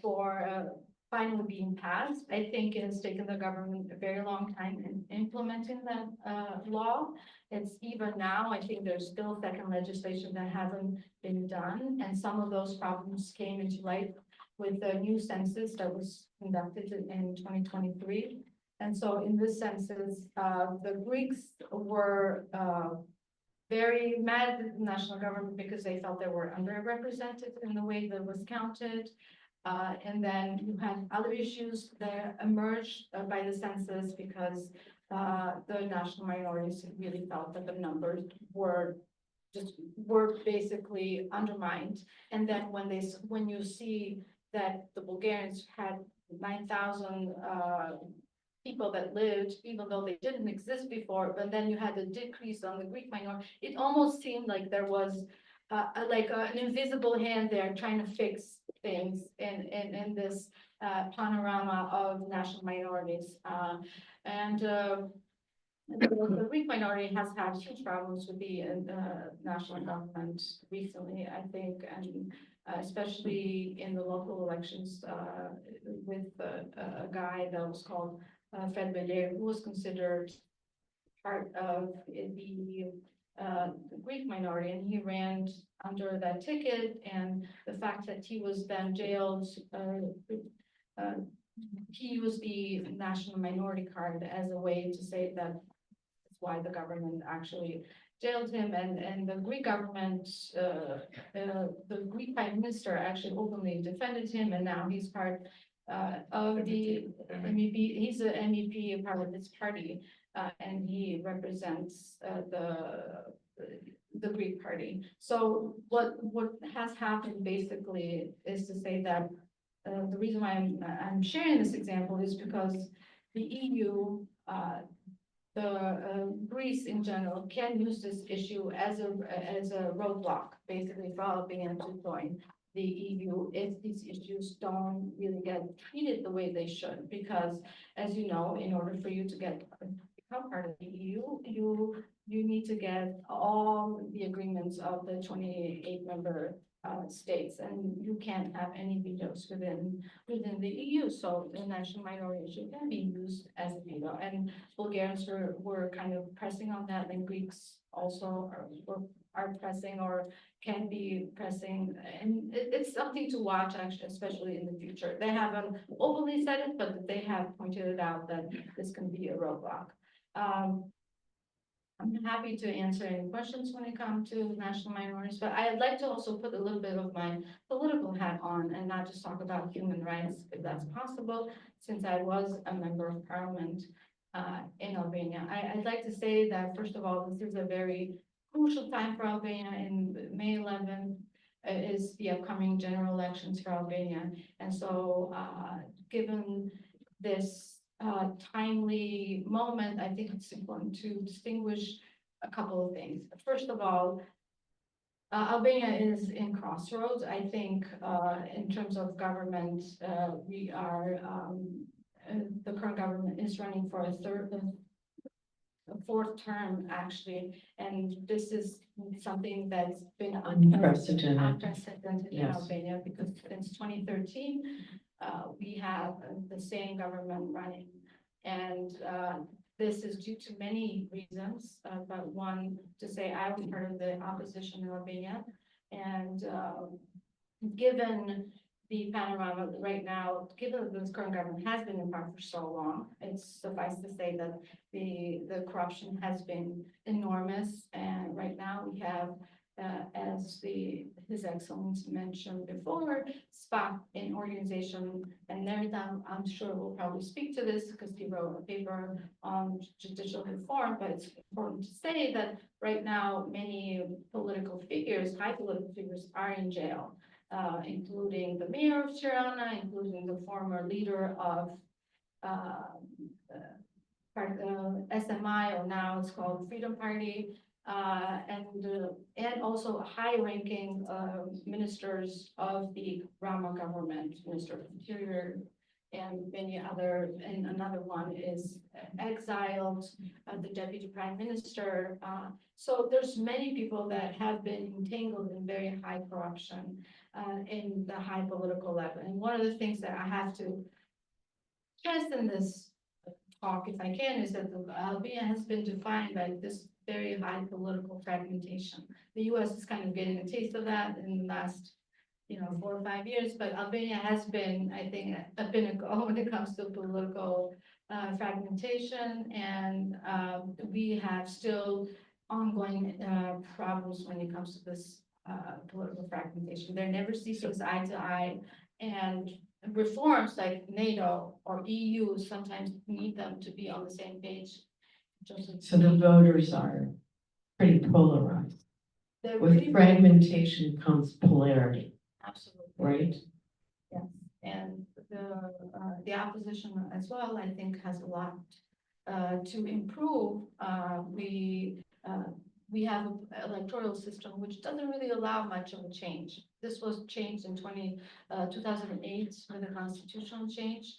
Speaker 1: for finally being passed, I think it has taken the government a very long time in implementing that law. It's even now, I think there's still second legislation that hasn't been done, and some of those problems came into light with the new census that was conducted in 2023. And so in this census, the Greeks were very mad at the national government because they felt they were underrepresented in the way that was counted. And then you had other issues that emerged by the census because the national minorities really felt that the numbers were basically undermined. And then when you see that the Bulgarians had 9,000 people that lived, even though they didn't exist before, but then you had a decrease on the Greek minority, it almost seemed like there was an invisible hand there trying to fix things in this panorama of national minorities. The Greek minority has had huge problems with the national government recently, I think, and especially in the local elections with a guy that was called Fred Bele, who was considered part of the Greek minority, and he ran under that ticket, and the fact that he was then jailed, he used the national minority card as a way to say that that's why the government actually jailed him, and the Greek government, the Greek prime minister actually openly defended him, and now he's part of the MEP, he's an MEP, part of his party, and he represents the Greek party. So what has happened basically is to say that the reason why I'm sharing this example is because the EU, Greece in general can use this issue as a roadblock, basically for Albania to join the EU if these issues don't really get treated the way they should. Because as you know, in order for you to become part of the EU, you need to get all the agreements of the 28 member states, and you can't have any vetoes within the EU. So the national minority issue can be used as a veto, and Bulgarians were kind of pressing on that, and Greeks also are pressing or can be pressing, and it's something to watch, actually, especially in the future. They haven't openly said it, but they have pointed it out that this can be a roadblock. I'm happy to answer any questions when it comes to national minorities, but I'd like to also put a little bit of my political hat on and not just talk about human rights, if that's possible, since I was a member of parliament in Albania. I'd like to say that, first of all, this is a very crucial time for Albania. In May 11th is the upcoming general elections for Albania. And so given this timely moment, I think it's important to distinguish a couple of things. First of all, Albania is in crossroads. I think in terms of government, we are, the current government is running for a fourth term, actually, and this is something that's been unprecedented in
Speaker 7: Yes.
Speaker 1: Albania, because since 2013, we have the same government running, and this is due to many reasons, but one, to say I was part of the opposition in Albania, and given the panorama right now, given that this current government has been in power for so long, it's suffice to say that the corruption has been enormous, and right now we have, as His Excellency mentioned before, SPA in organization, and Nerida, I'm sure will probably speak to this because he wrote a paper on judicial reform, but it's important to say that right now many political figures, high political figures, are in jail. Including the mayor of Tirana, including the former leader of SMI, or now it's called Freedom Party, and also high-ranking ministers of the Rama government, Minister of Interior, and many other, and another one is exiled, the Deputy Prime Minister. So there's many people that have been entangled in very high corruption in the high political level. And one of the things that I have to stress in this talk, if I can, is that Albania has been defined by this very high political fragmentation. The US is kind of getting a taste of that in the last 4 or 5 years, but Albania has been, I think, a pinnacle when it comes to political fragmentation, and we have still ongoing problems when it comes to this political fragmentation. There never ceases eye to eye, and reforms like NATO or EU sometimes need them to be on the same page.
Speaker 7: So the voters are pretty polarized.
Speaker 1: They're
Speaker 7: With
Speaker 1: pretty-
Speaker 7: fragmentation comes polarity,
Speaker 1: Absolutely.
Speaker 7: right?
Speaker 1: Yes, and the opposition as well, I think, has a lot to improve. We have an electoral system which doesn't really allow much of a change. This was changed in 2008 with a constitutional change.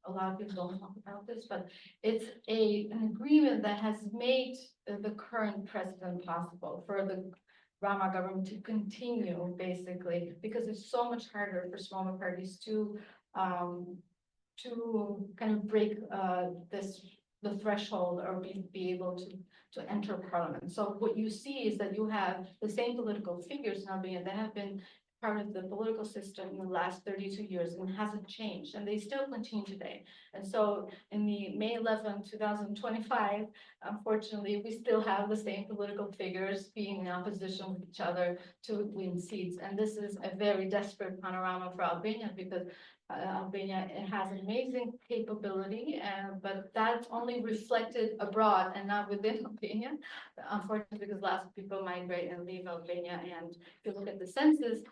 Speaker 1: A lot of people don't talk about this, but it's an agreement that has made the current president possible for the Rama government to continue, basically, because it's so much harder for smaller parties to kind of break the threshold or be able to enter parliament. So what you see is that you have the same political figures in Albania that have been part of the political system in the last 32 years and hasn't changed, and they still continue today. And so in the May 11, 2025, unfortunately, we still have the same political figures being in opposition with each other to win seats. And this is a very desperate panorama for Albania, because Albania has amazing capability, but that's only reflected abroad and not within Albania. Unfortunately, because lots of people migrate and leave Albania. And if you look at the census,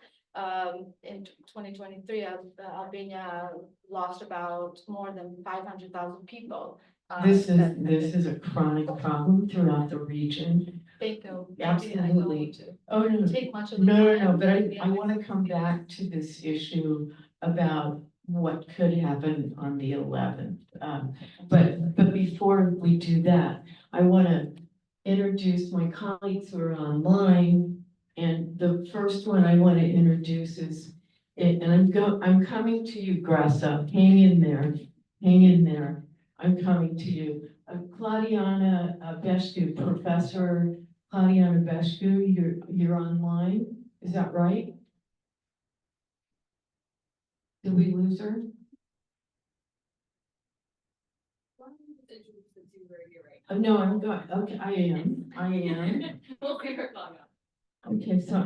Speaker 1: in 2023, Albania lost about more than 500,000 people.
Speaker 7: This is a chronic problem throughout the region.
Speaker 1: Thank you.
Speaker 7: Absolutely. Oh, no,
Speaker 1: Take much of
Speaker 7: no, but I want to come back to this issue about what could happen on the 11th. But before we do that, I want to introduce my colleagues who are online. And the first one I want to introduce is, and I'm coming to you, Grasa. Hang in there. I'm coming to you. Claudiana Beshku, Professor Claudiana Beshku, you're online. Is that right? Did we lose her? No, I'm going. Okay, I am.
Speaker 1: We'll bring her call.
Speaker 7: Okay, so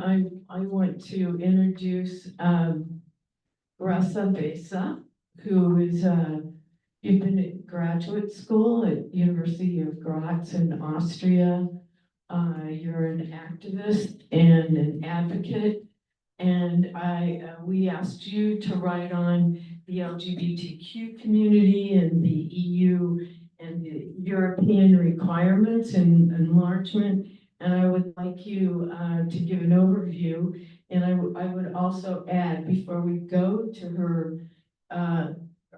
Speaker 7: I want to introduce Grasa Besa, who is you've been at graduate school at University of Graz in Austria. You're an activist and an advocate, and we asked you to write on the LGBTQ community and the EU and the European requirements and enlargement. And I would like you to give an overview. And I would also add, before we go to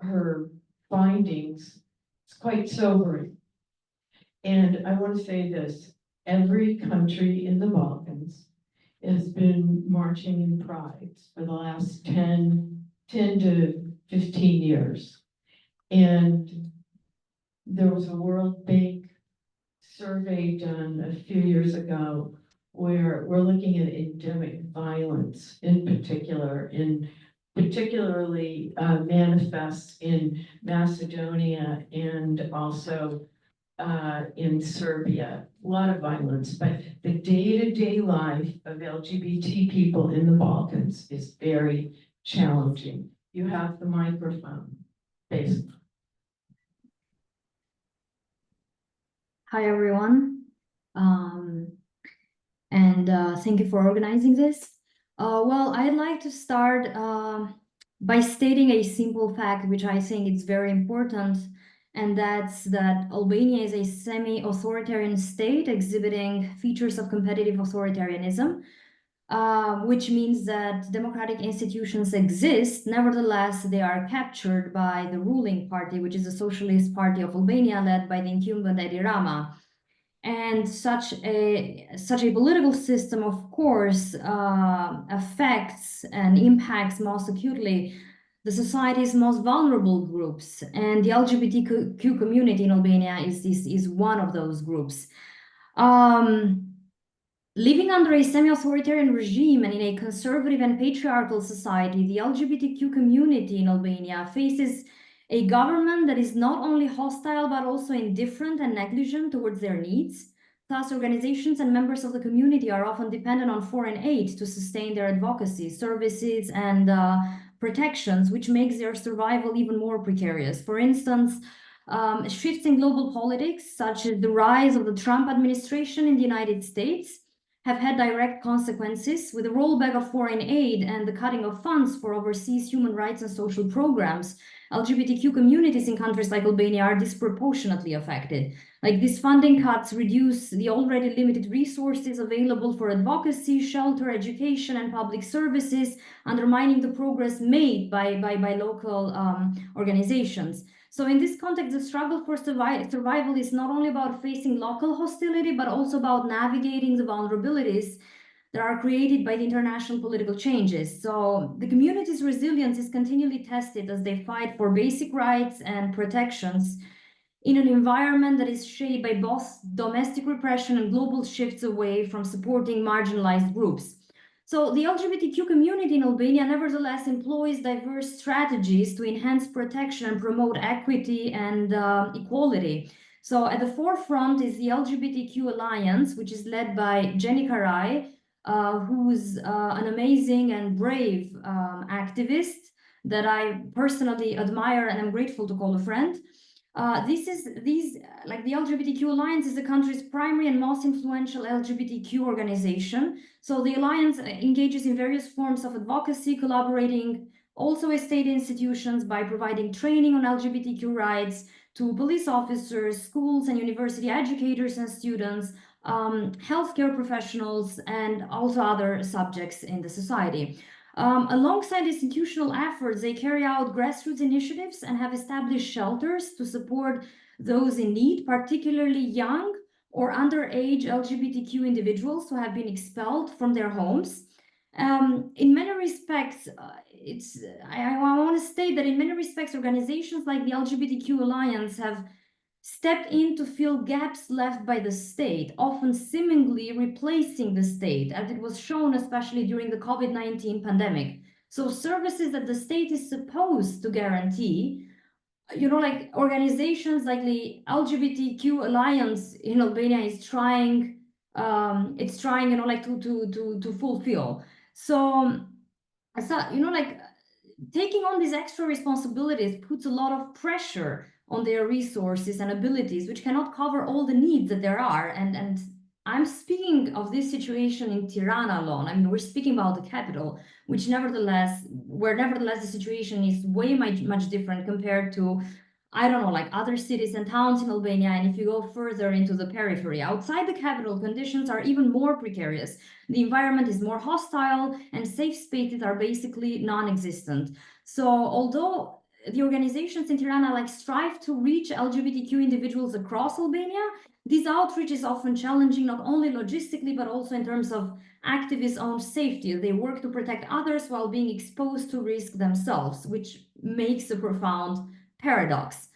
Speaker 7: her findings, it's quite sobering. And I want to say this: every country in the Balkans has been marching in prides for the last 10 to 15 years. And there was a World Bank survey done a few years ago where we're looking at endemic violence in particular, particularly manifests in Macedonia and also in Serbia. A lot of violence, but the day-to-day life of LGBT people in the Balkans is very challenging. You have the microphone, basically.
Speaker 8: Hi, everyone. Thank you for organizing this. Well, I'd like to start by stating a simple fact, which I think is very important, and that's that Albania is a semi-authoritarian state exhibiting features of competitive authoritarianism, which means that democratic institutions exist. Nevertheless, they are captured by the ruling party, which is the Socialist Party of Albania, led by the incumbent Edi Rama. And such a political system, of course, affects and impacts most acutely the society's most vulnerable groups, and the LGBTQ community in Albania is one of those groups. Living under a semi-authoritarian regime and in a conservative and patriarchal society, the LGBTQ community in Albania faces a government that is not only hostile but also indifferent and negligent towards their needs. Thus, organizations and members of the community are often dependent on foreign aid to sustain their advocacy, services, and protections, which makes their survival even more precarious. For instance, shifts in global politics, such as the rise of the Trump administration in the United States, have had direct consequences, with the rollback of foreign aid and the cutting of funds for overseas human rights and social programs. LGBTQ communities in countries like Albania are disproportionately affected. Like, these funding cuts reduce the already limited resources available for advocacy, shelter, education, and public services, undermining the progress made by local organizations. So in this context, the struggle for survival is not only about facing local hostility, but also about navigating the vulnerabilities that are created by the international political changes. So the community's resilience is continually tested as they fight for basic rights and protections in an environment that is shaped by both domestic repression and global shifts away from supporting marginalized groups. So the LGBTQ community in Albania nevertheless employs diverse strategies to enhance protection and promote equity and equality. So at the forefront is the LGBTQ Alliance, which is led by Jenny Karai, who's an amazing and brave activist that I personally admire and I'm grateful to call a friend. The LGBTQ Alliance is the country's primary and most influential LGBTQ organization. So the Alliance engages in various forms of advocacy, collaborating also with state institutions by providing training on LGBTQ rights to police officers, schools and university educators and students, healthcare professionals, and also other subjects in the society. Alongside institutional efforts, they carry out grassroots initiatives and have established shelters to support those in need, particularly young or underage LGBTQ individuals who have been expelled from their homes. In many respects, I want to state that in many respects, organizations like the LGBTQ Alliance have stepped in to fill gaps left by the state, often seemingly replacing the state, as it was shown especially during the COVID-19 pandemic. So services that the state is supposed to guarantee, like organizations like the LGBTQ Alliance in Albania is trying, to fulfill. So, taking on these extra responsibilities puts a lot of pressure on their resources and abilities, which cannot cover all the needs that there are. And I'm speaking of this situation in Tirana alone. I mean, we're speaking about the capital, where nevertheless the situation is way much different compared to, I don't know, like other cities and towns in Albania. And if you go further into the periphery, outside the capital, conditions are even more precarious. The environment is more hostile and safe spaces are basically non-existent. So although the organizations in Tirana strive to reach LGBTQ individuals across Albania, this outreach is often challenging, not only logistically, but also in terms of activists' own safety. They work to protect others while being exposed to risk themselves, which makes a profound paradox.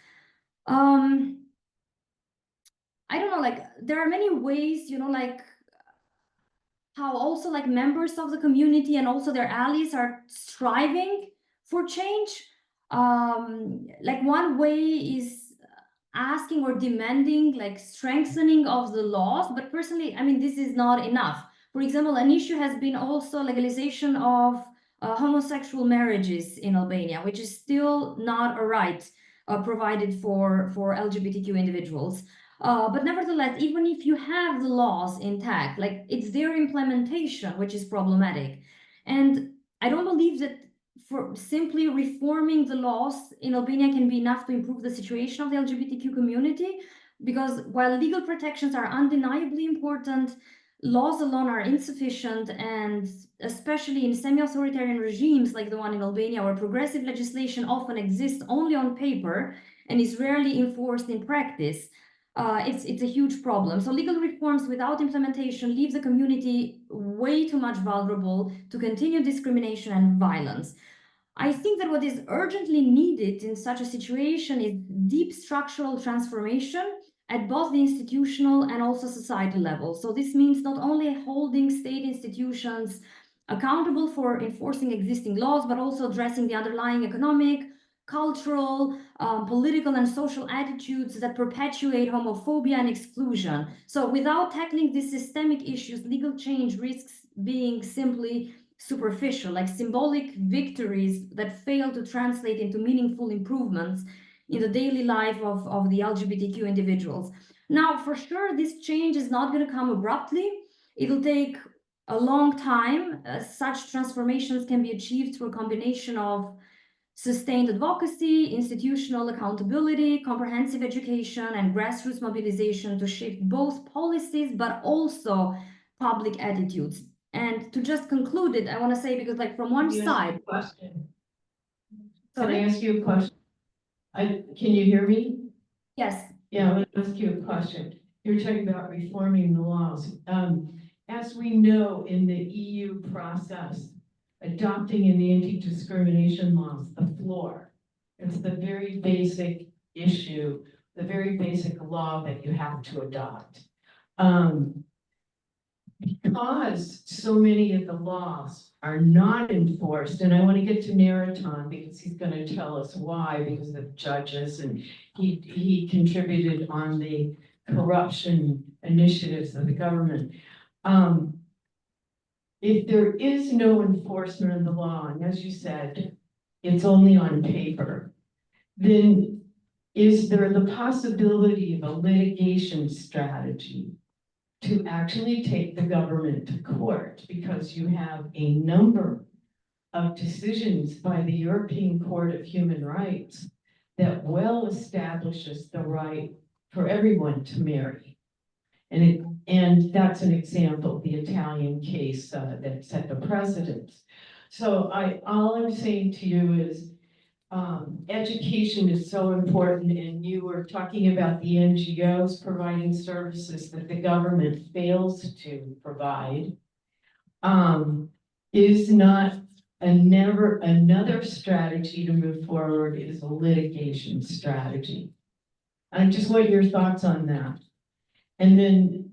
Speaker 8: I don't know, there are many ways, how also members of the community and also their allies are striving for change. One way is asking or demanding strengthening of the laws, but personally, I mean, this is not enough. For example, an issue has been also legalization of homosexual marriages in Albania, which is still not a right provided for LGBTQ individuals. But nevertheless, even if you have the laws intact, it's their implementation which is problematic. And I don't believe that for simply reforming the laws in Albania can be enough to improve the situation of the LGBTQ community, because while legal protections are undeniably important, laws alone are insufficient, and especially in semi-authoritarian regimes like the one in Albania, where progressive legislation often exists only on paper and is rarely enforced in practice, it's a huge problem. So legal reforms without implementation leave the community way too much vulnerable to continued discrimination and violence. I think that what is urgently needed in such a situation is deep structural transformation at both the institutional and also societal level. So this means not only holding state institutions accountable for enforcing existing laws, but also addressing the underlying economic, cultural, political, and social attitudes that perpetuate homophobia and exclusion. So without tackling these systemic issues, legal change risks being simply superficial, like symbolic victories that fail to translate into meaningful improvements in the daily life of the LGBTQ individuals. Now, for sure, this change is not going to come abruptly. It'll take a long time. Such transformations can be achieved through a combination of sustained advocacy, institutional accountability, comprehensive education, and grassroots mobilization to shift both policies, but also public attitudes. And to just conclude it, I want to say, because like from one side.
Speaker 7: Question. Can
Speaker 8: Sorry?
Speaker 7: I ask you a question? Can you hear me?
Speaker 8: Yes.
Speaker 7: Yeah, I want to ask you a question. You're talking about reforming the laws. As we know in the EU process, adopting an anti-discrimination laws, the floor. It's the very basic issue, the very basic law that you have to adopt. Because so many of the laws are not enforced, and I want to get to Naraton because he's going to tell us why, because of judges, and he contributed on the corruption initiatives of the government. If there is no enforcement of the law, and as you said, it's only on paper, then is there the possibility of a litigation strategy to actually take the government to court? Because you have a number of decisions by the European Court of Human Rights that well establishes the right for everyone to marry. And that's an example, the Italian case that set the precedent. So all I'm saying to you is education is so important, and you were talking about the NGOs providing services that the government fails to provide. Is not another strategy to move forward is a litigation strategy. I just want your thoughts on that. And then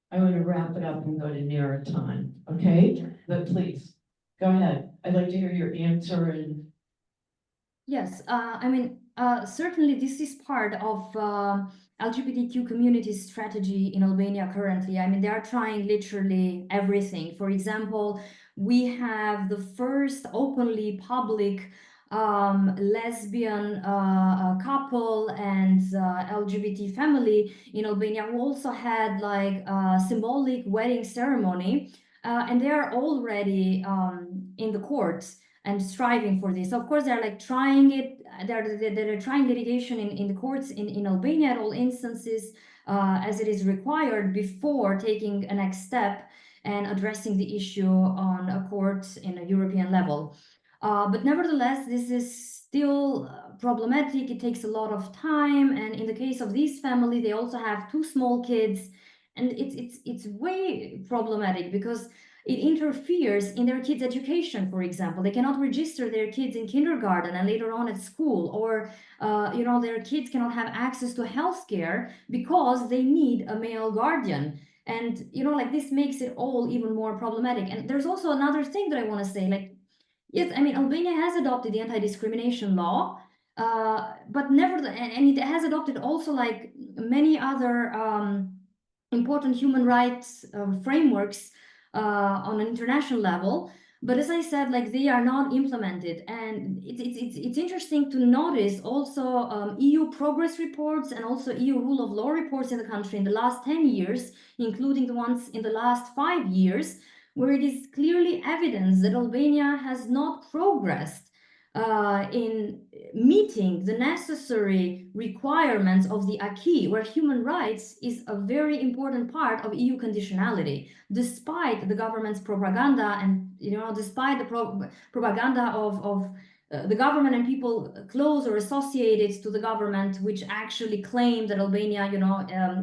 Speaker 7: I want to wrap it up and go to Naraton, okay? But please, go ahead. I'd like to hear your answer. And
Speaker 8: Yes, I mean, certainly this is part of LGBTQ community strategy in Albania currently. I mean, they are trying literally everything. For example, we have the first openly public lesbian couple and LGBT family in Albania who also had like a symbolic wedding ceremony, and they are already in the courts and striving for this. Of course, they're like trying it. They're trying litigation in the courts in Albania at all instances as it is required before taking a next step and addressing the issue on a court in a European level. But nevertheless, this is still problematic. It takes a lot of time. And in the case of this family, they also have 2 small kids. And it's way problematic because it interferes in their kids' education, for example. They cannot register their kids in kindergarten and later on at school, or their kids cannot have access to healthcare because they need a male guardian. And like this makes it all even more problematic. And there's also another thing that I want to say, like, yes, I mean, Albania has adopted the anti-discrimination law, but and it has adopted also like many other important human rights frameworks on an international level. But as I said, like they are not implemented. And it's interesting to notice also EU progress reports and also EU rule of law reports in the country in the last 10 years, including the ones in the last 5 years, where it is clearly evidence that Albania has not progressed in meeting the necessary requirements of the acquis, where human rights is a very important part of EU conditionality, despite the government's propaganda and, despite the propaganda of the government and people close or associated to the government, which actually claim that Albania,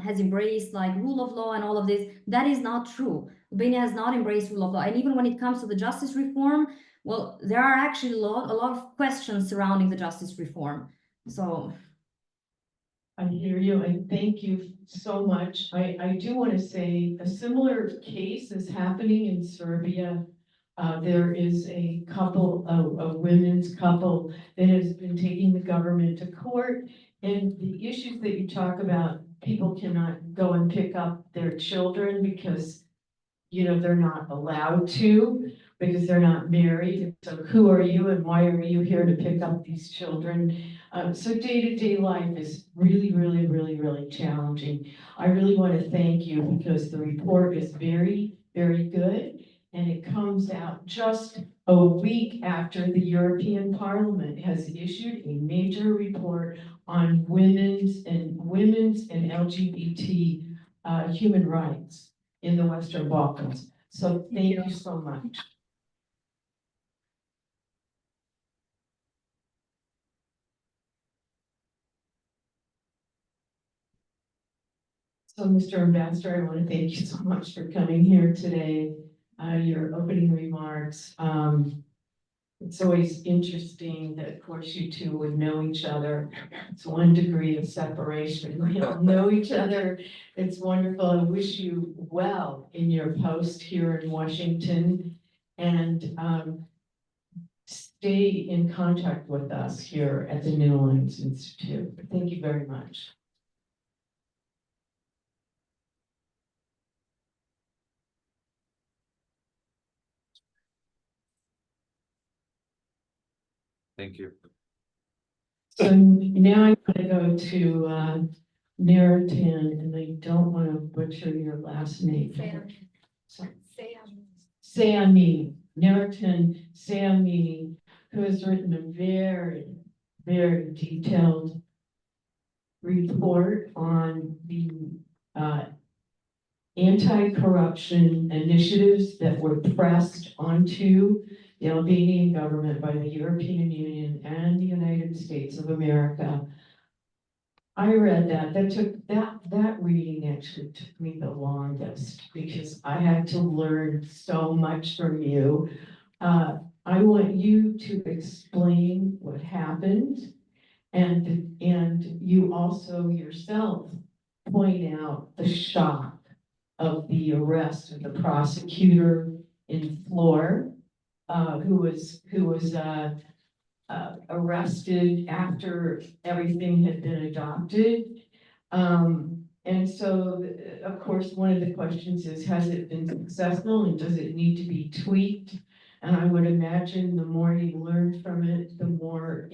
Speaker 8: has embraced like rule of law and all of this. That is not true. Albania has not embraced rule of law. And even when it comes to the justice reform, well, there are actually a lot of questions surrounding the justice reform. So
Speaker 7: I hear you, and thank you so much. I do want to say a similar case is happening in Serbia. There is a couple, a women's couple that has been taking the government to court. And the issues that you talk about, people cannot go and pick up their children because, they're not allowed to, because they're not married. So who are you and why are you here to pick up these children? So day-to-day life is really, really, really, really challenging. I really want to thank you because the report is very, very good. And it comes out just a week after the European Parliament has issued a major report on women's and LGBT human rights in the Western Balkans. So thank you so much. So, Mr. Ambassador, I want to thank you so much for coming here today. Your opening remarks. It's always interesting that, of course, you two would know each other. It's 1 degree of separation. We all know each other. It's wonderful. I wish you well in your post here in Washington, and stay in contact with us here at the New Lines Institute. Thank you very much.
Speaker 4: Thank you.
Speaker 7: So now I'm going to go to Neritan, and I don't want to butcher your last name. Sayamini, Neritan Sayamini, who has written a very, very detailed report on the anti-corruption initiatives that were pressed onto the Albanian government by the European Union and the United States of America. I read that. That reading actually took me the longest because I had to learn so much from you. I want you to explain what happened, and you also yourself point out the shock of the arrest of the prosecutor in Florida, who was arrested after everything had been adopted. And so, of course, one of the questions is, has it been successful and does it need to be tweaked? And I would imagine the more you learn from it, the more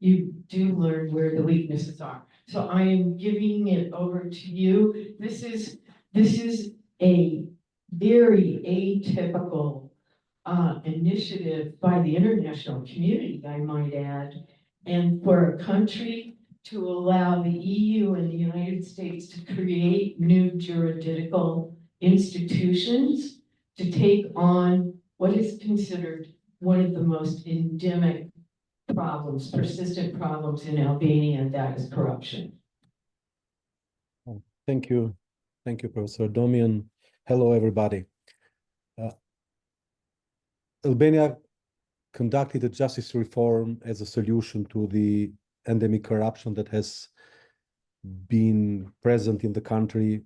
Speaker 7: you do learn where the weaknesses are. So I am giving it over to you. This is a very atypical initiative by the international community, I might add, and for a country to allow the EU and the United States to create new juridical institutions to take on what is considered one of the most endemic problems, persistent problems in Albania, and that is corruption.
Speaker 9: Thank you. Thank you, Professor Domian. Hello, everybody. Albania conducted a justice reform as a solution to the endemic corruption that has been present in the country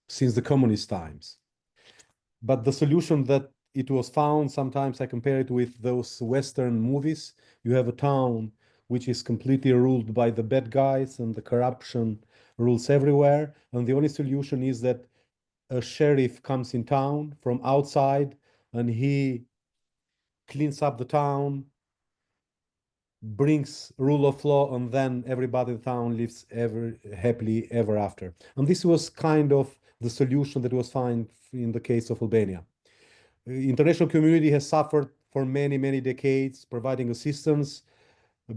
Speaker 9: since the communist times. But the solution that it was found, sometimes I compare it with those Western movies. You have a town which is completely ruled by the bad guys and the corruption rules everywhere. And the only solution is that a sheriff comes in town from outside and he cleans up the town, brings rule of law, and then everybody in the town lives ever happily ever after. And this was kind of the solution that was found in the case of Albania. International community has suffered for many, many decades, providing assistance,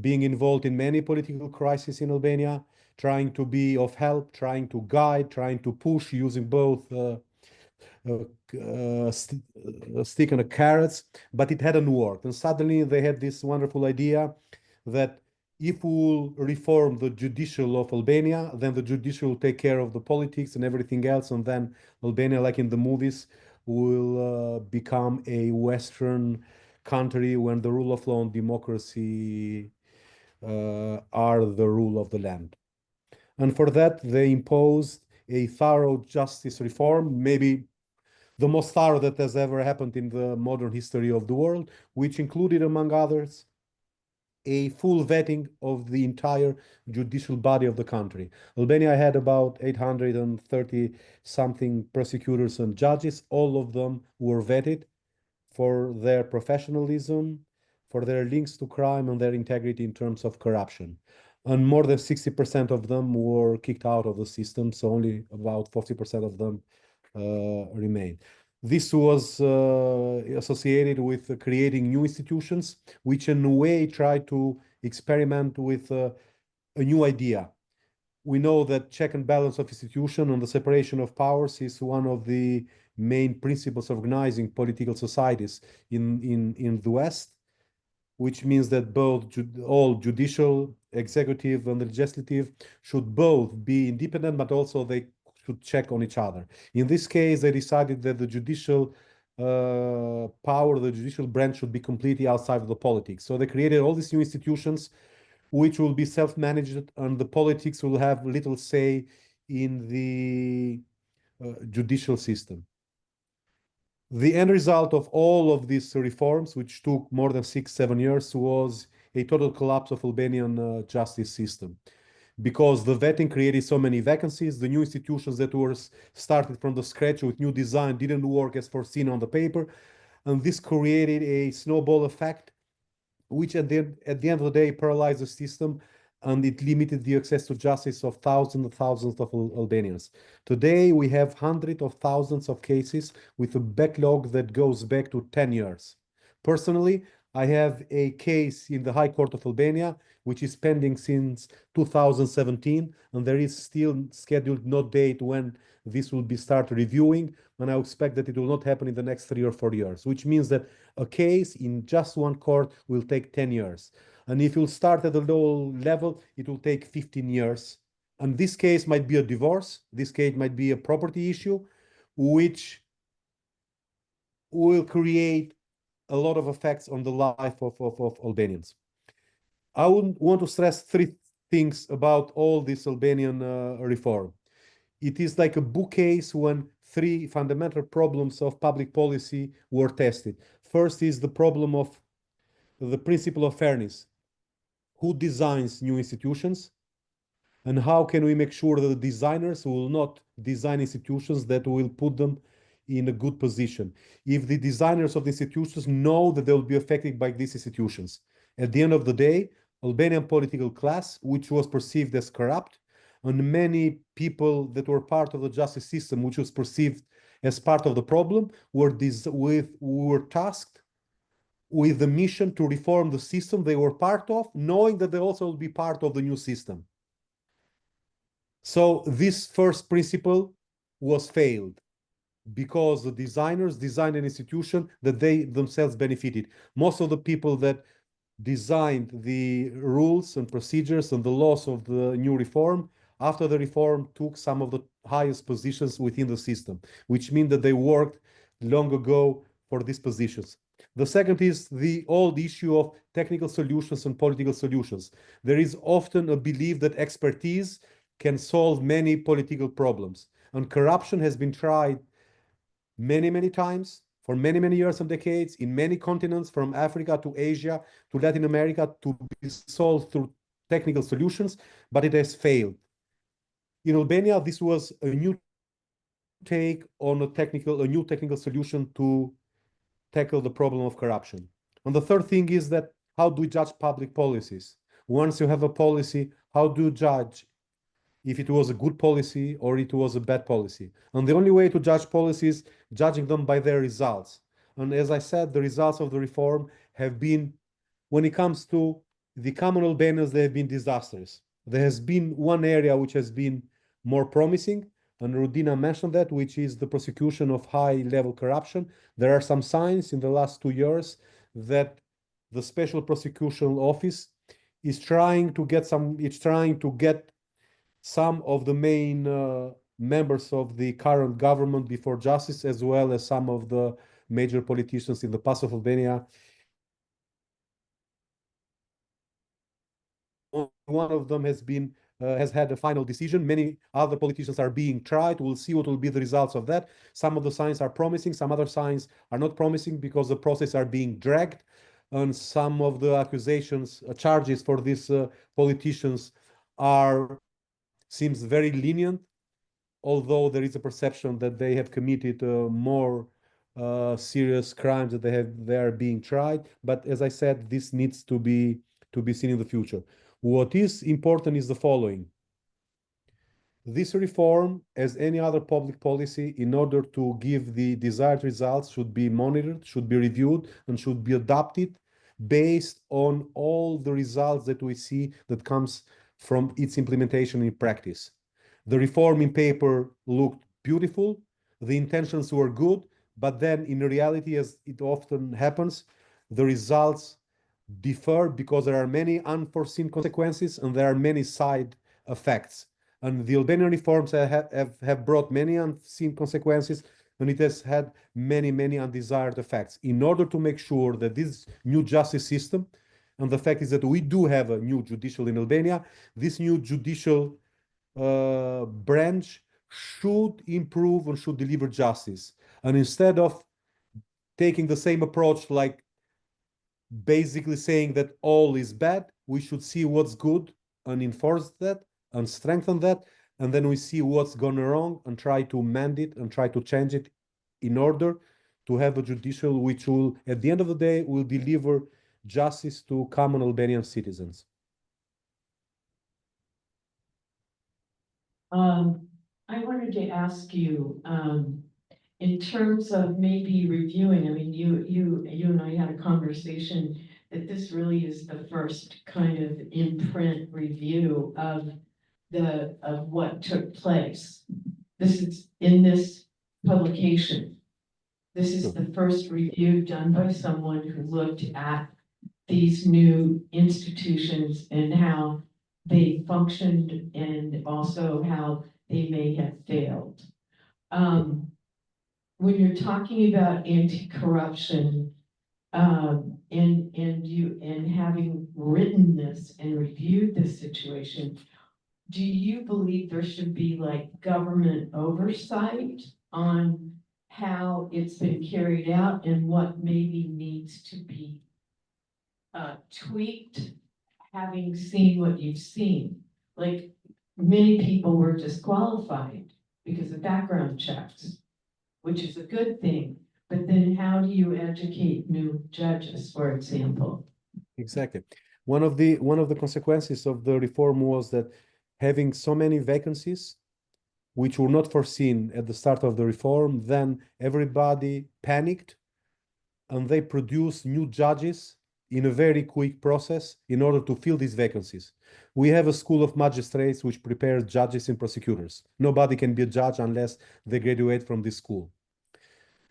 Speaker 9: being involved in many political crises in Albania, trying to be of help, trying to guide, trying to push, using both stick and a carrots, but it hadn't worked. And suddenly they had this wonderful idea that if we will reform the judicial of Albania, then the judicial will take care of the politics and everything else, and then Albania, like in the movies, will become a Western country when the rule of law and democracy are the rule of the land. And for that, they imposed a thorough justice reform, maybe the most thorough that has ever happened in the modern history of the world, which included, among others, a full vetting of the entire judicial body of the country. Albania had about 830 something prosecutors and judges. All of them were vetted for their professionalism, for their links to crime, and their integrity in terms of corruption. And more than 60% of them were kicked out of the system, so only about 40% of them remain. This was associated with creating new institutions, which in a way try to experiment with a new idea. We know that check and balance of institution and the separation of powers is one of the main principles of organizing political societies in the West, which means that all judicial, executive, and legislative should both be independent, but also they should check on each other. In this case, they decided that the judicial power, the judicial branch should be completely outside of the politics. So they created all these new institutions which will be self-managed, and the politics will have little say in the judicial system. The end result of all of these reforms, which took more than 6-7 years, was a total collapse of Albanian justice system. Because the vetting created so many vacancies, the new institutions that were started from the scratch with new design didn't work as foreseen on the paper, and this created a snowball effect, which at the end of the day paralyzed the system, and it limited the access to justice of thousands and thousands of Albanians. Today, we have hundreds of thousands of cases with a backlog that goes back to 10 years. Personally, I have a case in the High Court of Albania, which is pending since 2017, and there is still scheduled no date when this will be start reviewing, and I expect that it will not happen in the next 3 or 4 years, which means that a case in just one court will take 10 years. And if you'll start at the low level, it will take 15 years. And this case might be a divorce, this case might be a property issue, which will create a lot of effects on the life of Albanians. I would want to stress 3 things about all this Albanian reform. It is like a bookcase when 3 fundamental problems of public policy were tested. First is the problem of the principle of fairness. Who designs new institutions? And how can we make sure that the designers will not design institutions that will put them in a good position? If the designers of the institutions know that they will be affected by these institutions. At the end of the day, Albanian political class, which was perceived as corrupt, and many people that were part of the justice system, which was perceived as part of the problem, were tasked with the mission to reform the system they were part of, knowing that they also will be part of the new system. So this first principle was failed because the designers designed an institution that they themselves benefited. Most of the people that designed the rules and procedures and the laws of the new reform, after the reform, took some of the highest positions within the system, which means that they worked long ago for these positions. The second is the old issue of technical solutions and political solutions. There is often a belief that expertise can solve many political problems, and corruption has been tried many, many times for many, many years and decades in many continents, from Africa to Asia to Latin America, to be solved through technical solutions, but it has failed. In Albania, this was a new take on a new technical solution to tackle the problem of corruption. And the third thing is that how do we judge public policies? Once you have a policy, how do you judge if it was a good policy or it was a bad policy? And the only way to judge policies, judging them by their results. And as I said, the results of the reform have been, when it comes to the common Albanians, they have been disastrous. There has been one area which has been more promising, and Rudina mentioned that, which is the prosecution of high-level corruption. There are some signs in the last 2 years that the Special Prosecution Office is trying to get some of the main members of the current government before justice, as well as some of the major politicians in the past of Albania. One of them has had a final decision. Many other politicians are being tried. We'll see what will be the results of that. Some of the signs are promising, some other signs are not promising because the process are being dragged, and some of the accusations, charges for these politicians seems very lenient, although there is a perception that they have committed more serious crimes that they are being tried. But as I said, this needs to be seen in the future. What is important is the following. This reform, as any other public policy, in order to give the desired results, should be monitored, should be reviewed, and should be adopted based on all the results that we see that comes from its implementation in practice. The reform in paper looked beautiful, the intentions were good, but then in reality, as it often happens, the results differ because there are many unforeseen consequences and there are many side effects. And the Albanian reforms have brought many unseen consequences, and it has had many, many undesired effects. In order to make sure that this new justice system, and the fact is that we do have a new judicial in Albania, this new judicial branch should improve and should deliver justice. And instead of taking the same approach, like basically saying that all is bad, we should see what's good and enforce that and strengthen that. And then we see what's gone wrong and try to mend it and try to change it in order to have a judicial which will, at the end of the day, will deliver justice to common Albanian citizens.
Speaker 7: I wanted to ask you, in terms of maybe reviewing, I mean, you and I had a conversation that this really is the first kind of in-print review of what took place. This is in this publication. This is the first review done by someone who looked at these new institutions and how they functioned and also how they may have failed. When you're talking about anti-corruption, and having written this and reviewed this situation, do you believe there should be like government oversight on how it's been carried out and what maybe needs to be tweaked, having seen what you've seen? Like, many people were disqualified because of background checks, which is a good thing. But then how do you educate new judges, for example?
Speaker 9: Exactly. One of the consequences of the reform was that having so many vacancies, which were not foreseen at the start of the reform, then everybody panicked and they produced new judges in a very quick process in order to fill these vacancies. We have a school of magistrates which prepares judges and prosecutors. Nobody can be a judge unless they graduate from this school.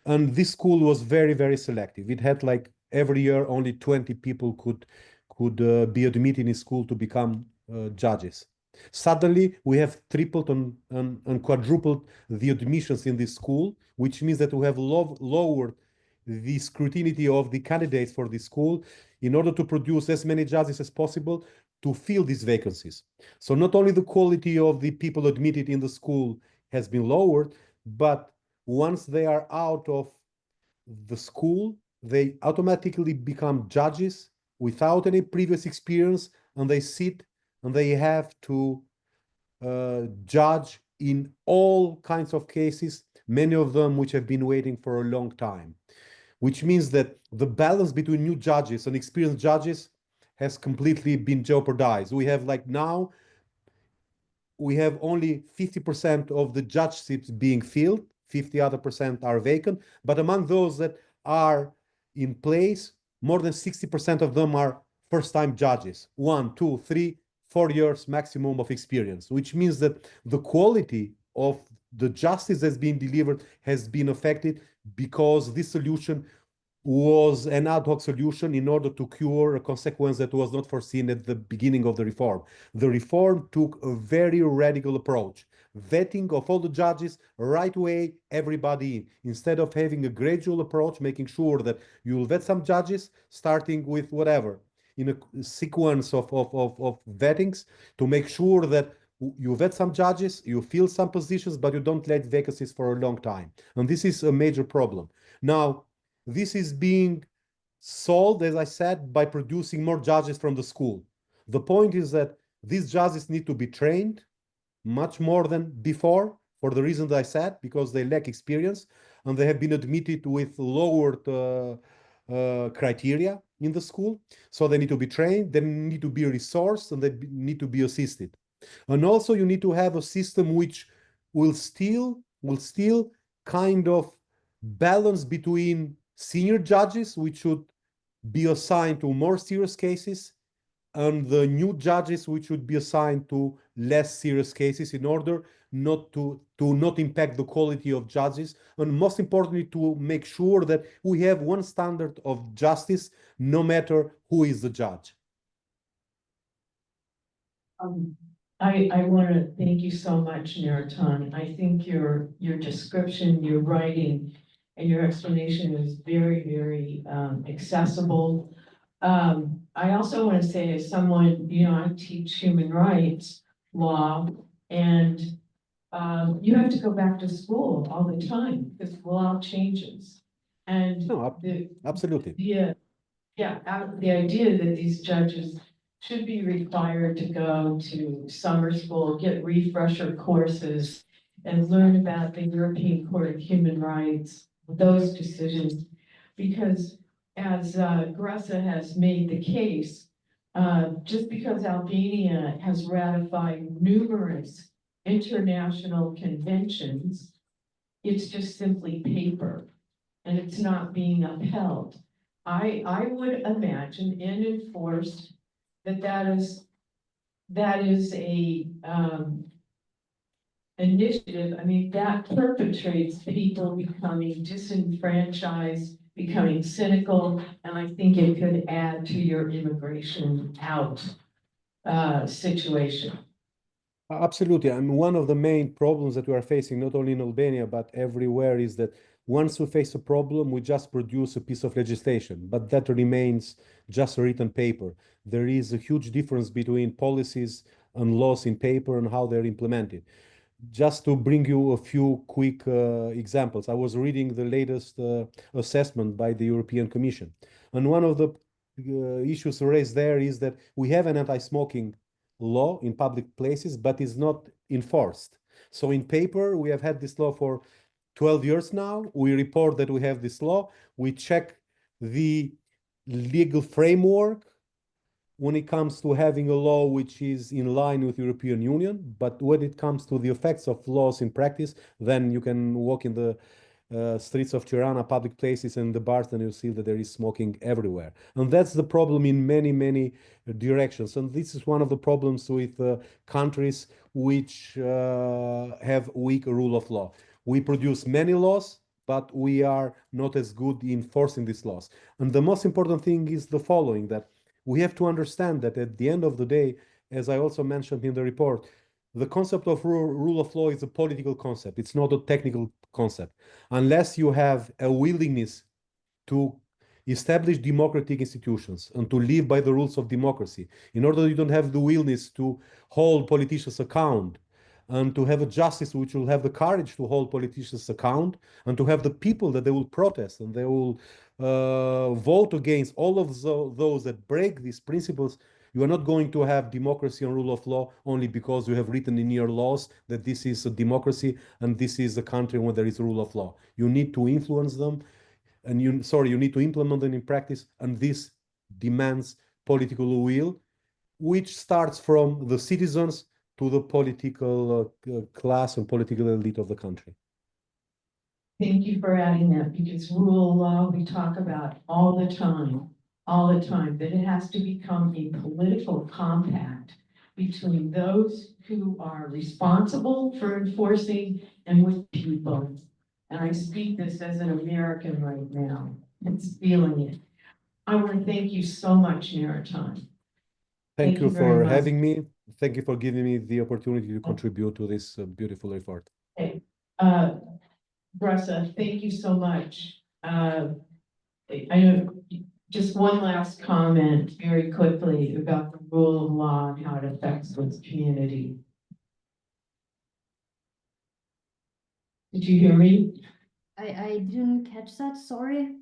Speaker 9: And this school was very, very selective. It had like every year only 20 people could be admitted in school to become judges. Suddenly, we have tripled and quadrupled the admissions in this school, which means that we have lowered the scrutiny of the candidates for this school in order to produce as many judges as possible to fill these vacancies. So not only the quality of the people admitted in the school has been lowered, but once they are out of the school, they automatically become judges without any previous experience, and they sit and they have to judge in all kinds of cases, many of them which have been waiting for a long time, which means that the balance between new judges and experienced judges has completely been jeopardized. We have like now, we have only 50% of the judge seats being filled, 50% are vacant, but among those that are in place, more than 60% of them are first-time judges, 1, 2, 3, 4 years maximum of experience, which means that the quality of the justice that's being delivered has been affected because this solution was an ad hoc solution in order to cure a consequence that was not foreseen at the beginning of the reform. The reform took a very radical approach, vetting of all the judges right away, everybody in, instead of having a gradual approach, making sure that you will vet some judges, starting with whatever, in a sequence of vettings to make sure that you vet some judges, you fill some positions, but you don't let vacancies for a long time. And this is a major problem. Now, this is being solved, as I said, by producing more judges from the school. The point is that these judges need to be trained much more than before, for the reasons I said, because they lack experience and they have been admitted with lowered criteria in the school. So they need to be trained, they need to be resourced, and they need to be assisted. And also you need to have a system which will still kind of balance between senior judges, which should be assigned to more serious cases, and the new judges, which should be assigned to less serious cases, in order not to not impact the quality of judges, and most importantly, to make sure that we have one standard of justice, no matter who is the judge.
Speaker 7: I want to thank you so much, Neriton. I think your description, your writing, and your explanation is very, very accessible. I also want to say, as someone, I teach human rights law, and you have to go back to school all the time because law changes. And
Speaker 9: No, absolutely.
Speaker 7: the idea that these judges should be required to go to summer school, get refresher courses, and learn about the European Court of Human Rights, those decisions, because as Gressa has made the case, just because Albania has ratified numerous international conventions, it's just simply paper, and it's not being upheld. I would imagine and enforce that is a initiative. I mean, that perpetrates people becoming disenfranchised, becoming cynical, and I think it could add to your immigration out situation.
Speaker 9: Absolutely. I mean, one of the main problems that we are facing, not only in Albania, but everywhere, is that once we face a problem, we just produce a piece of legislation, but that remains just a written paper. There is a huge difference between policies and laws in paper and how they're implemented. Just to bring you a few quick examples, I was reading the latest assessment by the European Commission. And one of the issues raised there is that we have an anti-smoking law in public places, but is not enforced. So in paper, we have had this law for 12 years now. We report that we have this law. We check the legal framework when it comes to having a law which is in line with the European Union, but when it comes to the effects of laws in practice, then you can walk in the streets of Tirana, public places, and the bars, and you'll see that there is smoking everywhere. And that's the problem in many, many directions. And this is one of the problems with countries which have weak rule of law. We produce many laws, but we are not as good in enforcing these laws. And the most important thing is the following, that we have to understand that at the end of the day, as I also mentioned in the report, the concept of rule of law is a political concept. It's not a technical concept. Unless you have a willingness to establish democratic institutions and to live by the rules of democracy, in order you don't have the willingness to hold politicians account, and to have a justice which will have the courage to hold politicians account, and to have the people that they will protest and they will vote against all of those that break these principles, you are not going to have democracy and rule of law only because you have written in your laws that this is a democracy and this is a country where there is rule of law. You need to influence them, and you need to implement them in practice, and this demands political will, which starts from the citizens to the political class and political elite of the country.
Speaker 7: Thank you for adding that, because rule of law, we talk about all the time, that it has to become a political compact between those who are responsible for enforcing and with people. And I speak this as an American right now, it's feeling it. I want to thank you so much, Naraton.
Speaker 9: Thank you
Speaker 7: very
Speaker 9: for
Speaker 7: much.
Speaker 9: having me. Thank you for giving me the opportunity to contribute to this beautiful effort.
Speaker 7: Okay. Bressa, thank you so much. I know, just one last comment very quickly about the rule of law and how it affects this community. Did you hear me?
Speaker 8: I didn't catch that, sorry.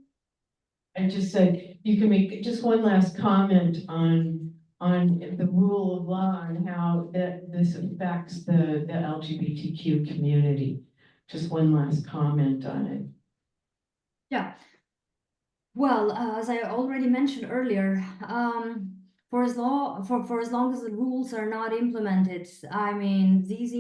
Speaker 7: I just said, you can make just one last comment on the rule of law and how that this affects the LGBTQ community. Just one last comment on it.
Speaker 8: Yeah. Well, as I already mentioned earlier, for as long as the rules are not implemented, I mean, this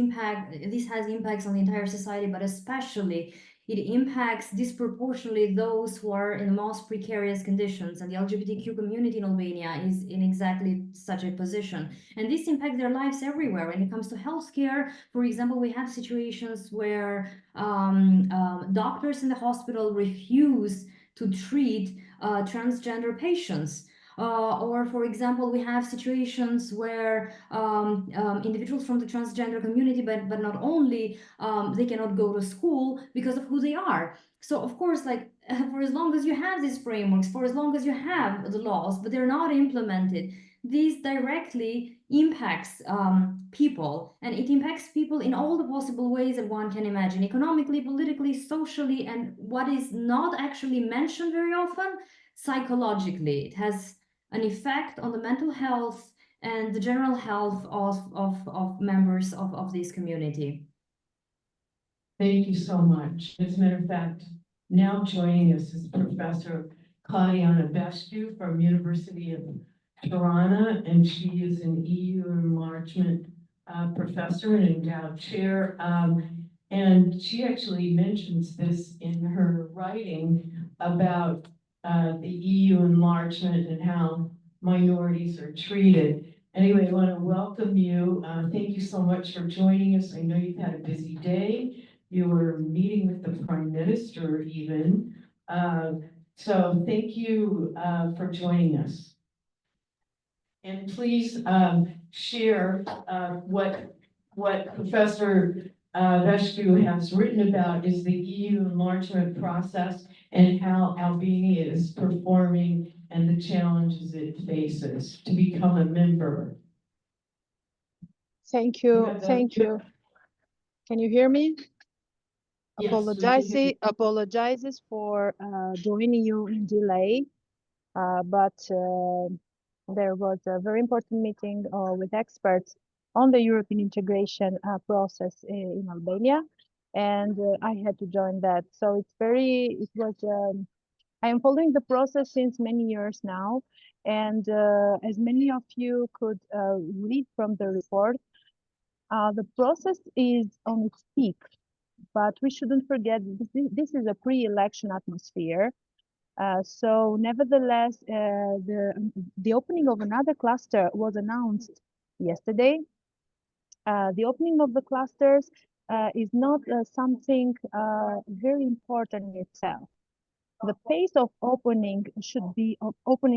Speaker 8: has impacts on the entire society, but especially it impacts disproportionately those who are in the most precarious conditions, and the LGBTQ community in Albania is in exactly such a position. And this impacts their lives everywhere. When it comes to healthcare, for example, we have situations where doctors in the hospital refuse to treat transgender patients. Or, for example, we have situations where individuals from the transgender community, but not only, they cannot go to school because of who they are. So, of course, like, for as long as you have these frameworks, for as long as you have the laws, but they're not implemented, this directly impacts people, and it impacts people in all the possible ways that one can imagine, economically, politically, socially, and what is not actually mentioned very often, psychologically. It has an effect on the mental health and the general health of members of this community.
Speaker 7: Thank you so much. As a matter of fact, now joining us is Professor Claudiana Bescu from University of Tirana, and she is an EU enlargement professor and endowed chair. And she actually mentions this in her writing about the EU enlargement and how minorities are treated. Anyway, I want to welcome you. Thank you so much for joining us. I know you've had a busy day. You were meeting with the Prime Minister even. So thank you for joining us. And please share what Professor Vescu has written about is the EU enlargement process and how Albania is performing and the challenges it faces to become a member.
Speaker 10: Thank
Speaker 7: You
Speaker 10: you,
Speaker 7: have that?
Speaker 10: thank you. Can you hear me?
Speaker 7: Yes, we can hear you.
Speaker 10: Apologizes for joining you in delay, but there was a very important meeting with experts on the European integration process in Albania, and I had to join that. So I am following the process since many years now, and as many of you could read from the report, the process is on its peak, but we shouldn't forget this is a pre-election atmosphere. So nevertheless, the opening of another cluster was announced yesterday. The opening of the clusters is not something very important in itself. The pace of opening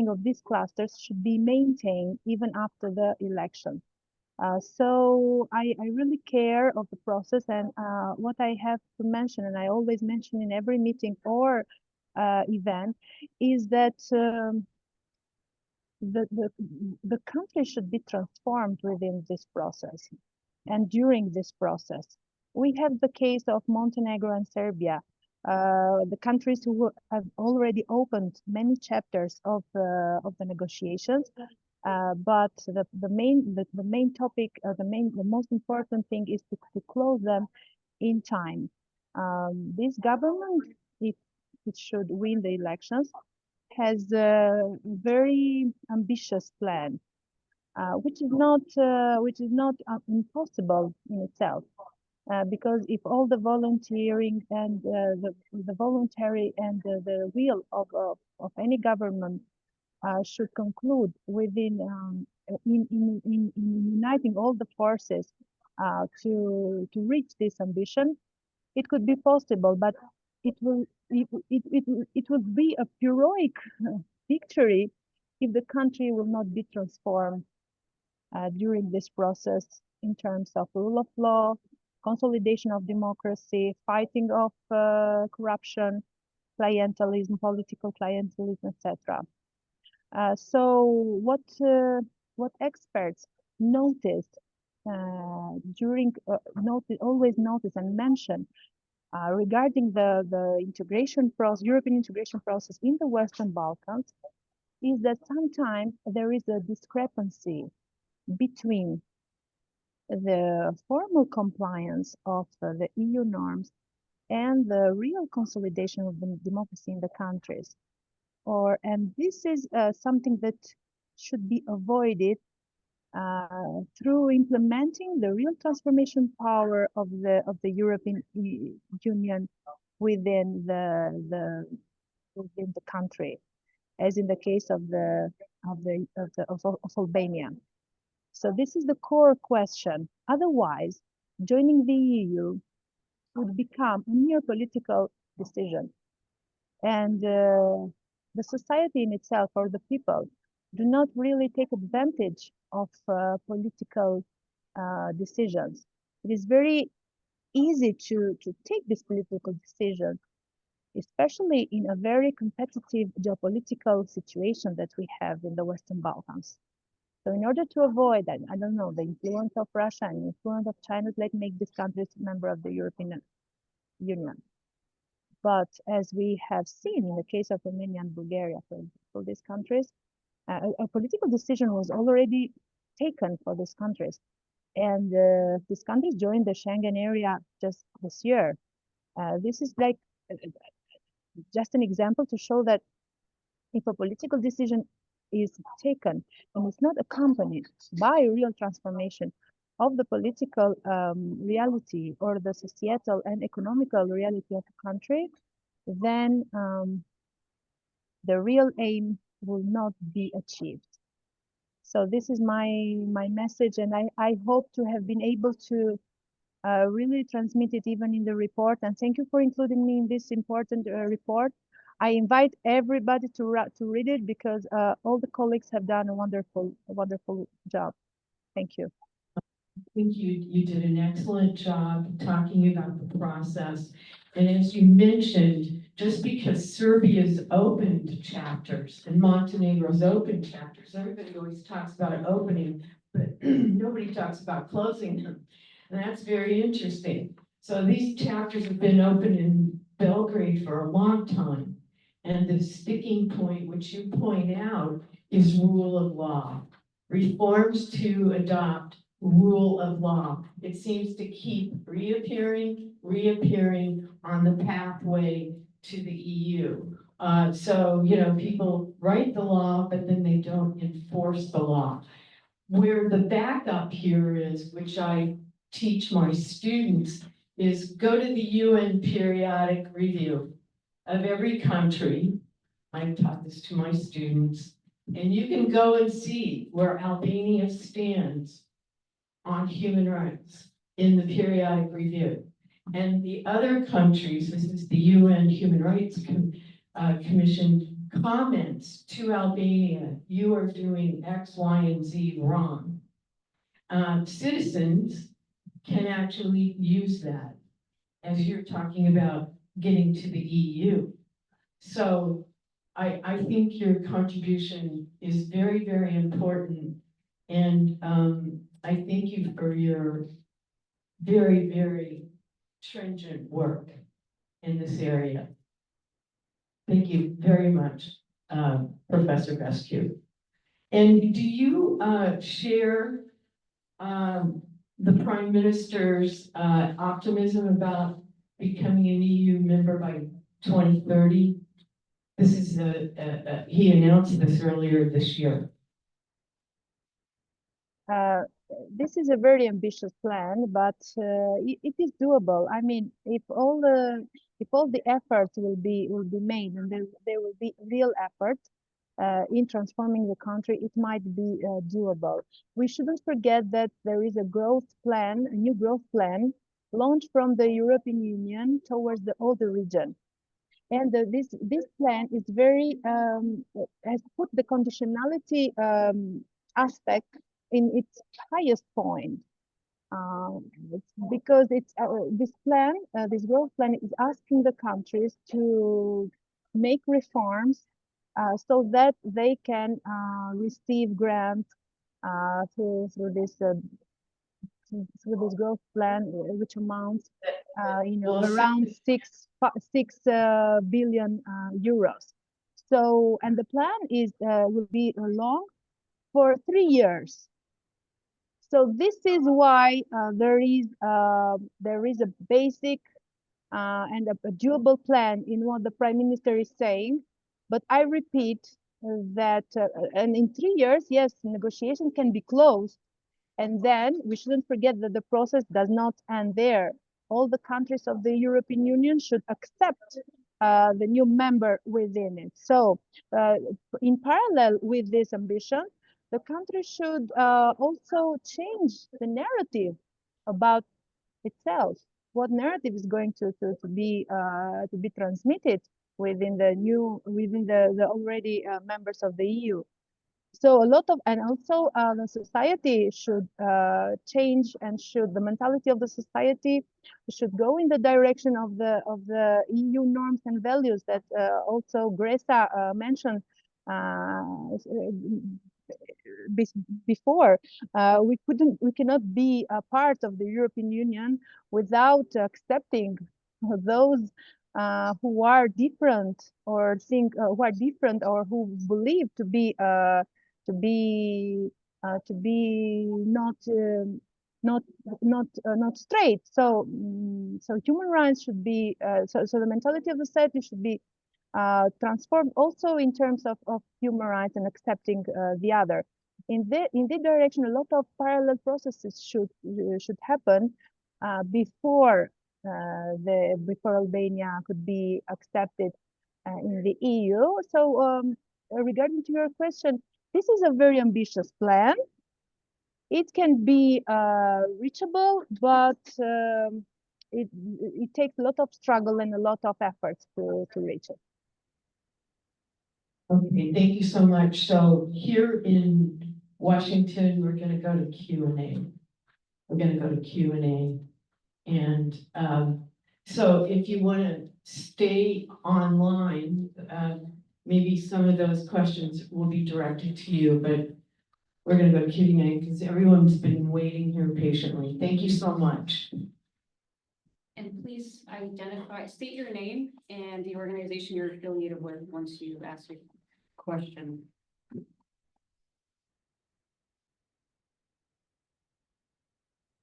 Speaker 10: of these clusters should be maintained even after the election. So I really care of the process, and what I have to mention, and I always mention in every meeting or event, is that the country should be transformed within this process and during this process. We have the case of Montenegro and Serbia, the countries who have already opened many chapters of the negotiations. But the main topic, the most important thing is to close them in time. This government, if it should win the elections, has a very ambitious plan, which is not impossible in itself. because if all the volunteering and the voluntary and the will of any government should conclude within in uniting all the forces to reach this ambition, it could be possible, but it would be a heroic victory if the country will not be transformed during this process in terms of rule of law, consolidation of democracy, fighting of corruption, clientelism, political clientelism, etc. So what experts noticed always notice and mention regarding the integration process, European integration process in the Western Balkans, is that sometimes there is a discrepancy between the formal compliance of the EU norms and the real consolidation of the democracy in the countries. And this is something that should be avoided through implementing the real transformation power of the European Union within the country, as in the case of Albania. So this is the core question. Otherwise, joining the EU would become a mere political decision, and the society in itself, or the people, do not really take advantage of political decisions. It is very easy to take this political decision, especially in a very competitive geopolitical situation that we have in the Western Balkans. So in order to avoid, I don't know, the influence of Russia and the influence of China, let's make this country a member of the European Union. But as we have seen in the case of Romania and Bulgaria, for these countries, a political decision was already taken for these countries. And these countries joined the Schengen area just this year. This is like just an example to show that if a political decision is taken and it's not accompanied by a real transformation of the political reality or the societal and economical reality of the country, then the real aim will not be achieved. So this is my message, and I hope to have been able to really transmit it even in the report. And thank you for including me in this important report. I invite everybody to read it, because all the colleagues have done a wonderful job. Thank you.
Speaker 7: I think you did an excellent job talking about the process. And as you mentioned, just because Serbia's opened chapters and Montenegro's opened chapters, everybody always talks about opening, but nobody talks about closing them. And that's very interesting. So these chapters have been open in Belgrade for a long time. And the sticking point, which you point out, is rule of law. Reforms to adopt rule of law. It seems to keep reappearing on the pathway to the EU. So, you know, people write the law, but then they don't enforce the law. Where the backup here is, which I teach my students, is go to the UN periodic review of every country. I've taught this to my students, and you can go and see where Albania stands on human rights in the periodic review. And the other countries, this is the UN Human Rights Commission, comments to Albania, you are doing X, Y, and Z wrong. Citizens can actually use that as you're talking about getting to the EU. So I think your contribution is very, very important. And I thank you for your very, very stringent work in this area. Thank you very much, Professor Rescue. And do you share the Prime Minister's optimism about becoming an EU member by 2030? This is he announced this earlier this year.
Speaker 10: this is a very ambitious plan, but it is doable. I mean, if all the efforts will be made, and there will be real effort in transforming the country, it might be doable. We shouldn't forget that there is a growth plan, a new growth plan, launched from the European Union towards the older region. And this plan is very has put the conditionality aspect in its highest point. Because this plan, this growth plan, is asking the countries to make reforms so that they can receive grants through this growth plan, which amounts, around 6 billion euros. So, and the plan will be long for 3 years. So this is why there is a basic and a doable plan in what the Prime Minister is saying. But I repeat that, and in 3 years, yes, negotiation can be closed. And then we shouldn't forget that the process does not end there. All the countries of the European Union should accept the new member within it. So in parallel with this ambition, the country should also change the narrative about itself. What narrative is going to be transmitted within the already members of the EU? So a lot of, and also the society should change, and the mentality of the society should go in the direction of the EU norms and values that also Greta mentioned before. We cannot be a part of the European Union without accepting those who are different, or who believe to be not straight. So human rights should be so the mentality of the society should be transformed also in terms of human rights and accepting the other. In this direction, a lot of parallel processes should happen before Albania could be accepted in the EU. So regarding to your question, this is a very ambitious plan. It can be reachable, but it takes a lot of struggle and a lot of efforts to reach it.
Speaker 7: Okay, thank you so much. So here in Washington, we're going to go to Q&A. We're going to go to Q&A. And so if you want to stay online, maybe some of those questions will be directed to you, but we're going to go to Q&A because everyone's been waiting here patiently. Thank you so much.
Speaker 3: And please state your name and the organization you're affiliated with once you ask your question.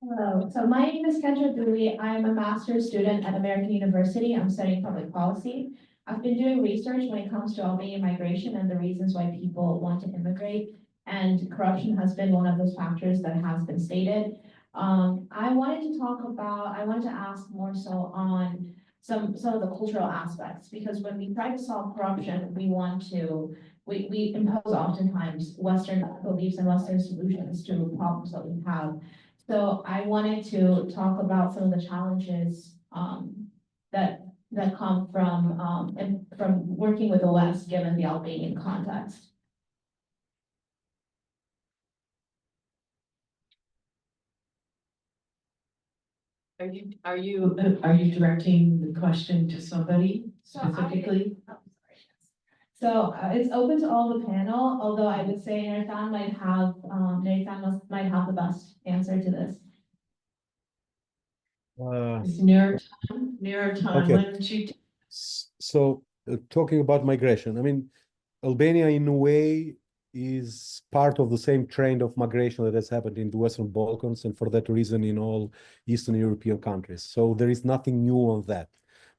Speaker 11: Hello, so my name is Kendra Dooley. I'm a master's student at American University. I'm studying public policy. I've been doing research when it comes to Albanian migration and the reasons why people want to immigrate, and corruption has been one of those factors that has been stated. I wanted to ask more so on some of the cultural aspects, because when we try to solve corruption, we impose oftentimes Western beliefs and Western solutions to problems that we have. So I wanted to talk about some of the challenges that come from working with the West, given the Albanian context.
Speaker 7: Are you directing the question to somebody specifically?
Speaker 11: So it's open to all the panel, although I would say Nertan might have the best answer to this.
Speaker 7: Nertan,
Speaker 9: Okay.
Speaker 7: why don't you?
Speaker 9: So talking about migration, I mean, Albania in a way is part of the same trend of migration that has happened in the Western Balkans, and for that reason in all Eastern European countries. So there is nothing new on that.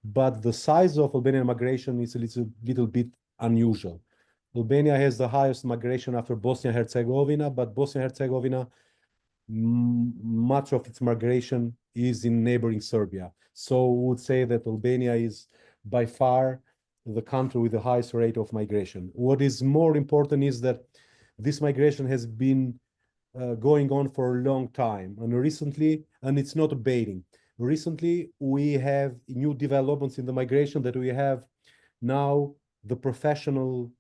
Speaker 9: But the size of Albanian migration is a little bit unusual. Albania has the highest migration after Bosnia and Herzegovina, but Bosnia and Herzegovina much of its migration is in neighboring Serbia. So we would say that Albania is by far the country with the highest rate of migration. What is more important is that this migration has been going on for a long time, and recently, and it's not abating. Recently, we have new developments in the migration that we have now the professional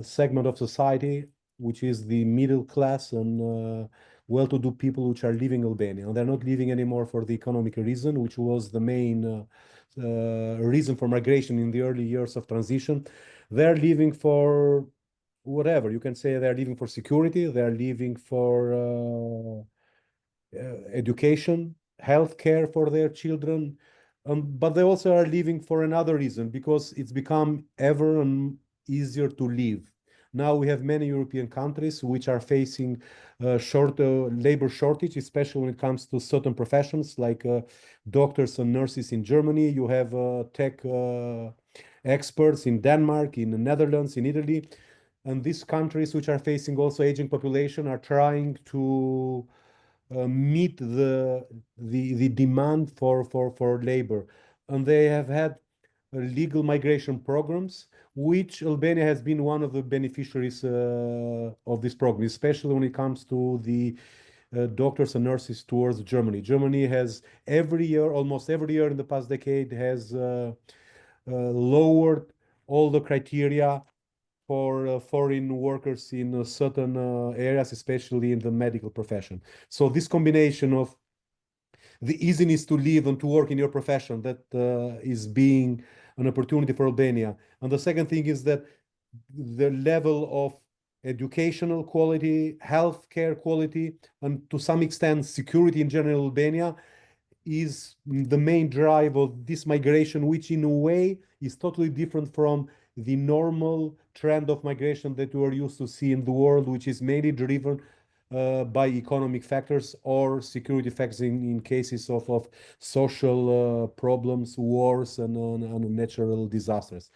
Speaker 9: segment of society, which is the middle class and well-to-do people which are leaving Albania. And they're not leaving anymore for the economic reason, which was the main reason for migration in the early years of transition. They're leaving for whatever. You can say they're leaving for security, they're leaving for education, healthcare for their children, but they also are leaving for another reason, because it's become ever easier to live. Now we have many European countries which are facing labor shortage, especially when it comes to certain professions like doctors and nurses in Germany. You have tech experts in Denmark, in the Netherlands, in Italy. And these countries which are facing also aging population are trying to meet the demand for labor, and they have had legal migration programs, which Albania has been one of the beneficiaries of this program, especially when it comes to the doctors and nurses towards Germany. Germany has every year, almost every year in the past decade, has lowered all the criteria for foreign workers in certain areas, especially in the medical profession. So this combination of the easiness to live and to work in your profession, that is being an opportunity for Albania. And the second thing is that the level of educational quality, healthcare quality, and to some extent security in general Albania is the main drive of this migration, which in a way is totally different from the normal trend of migration that we are used to see in the world, which is mainly driven by economic factors or security factors in cases of social problems, wars, and natural disasters.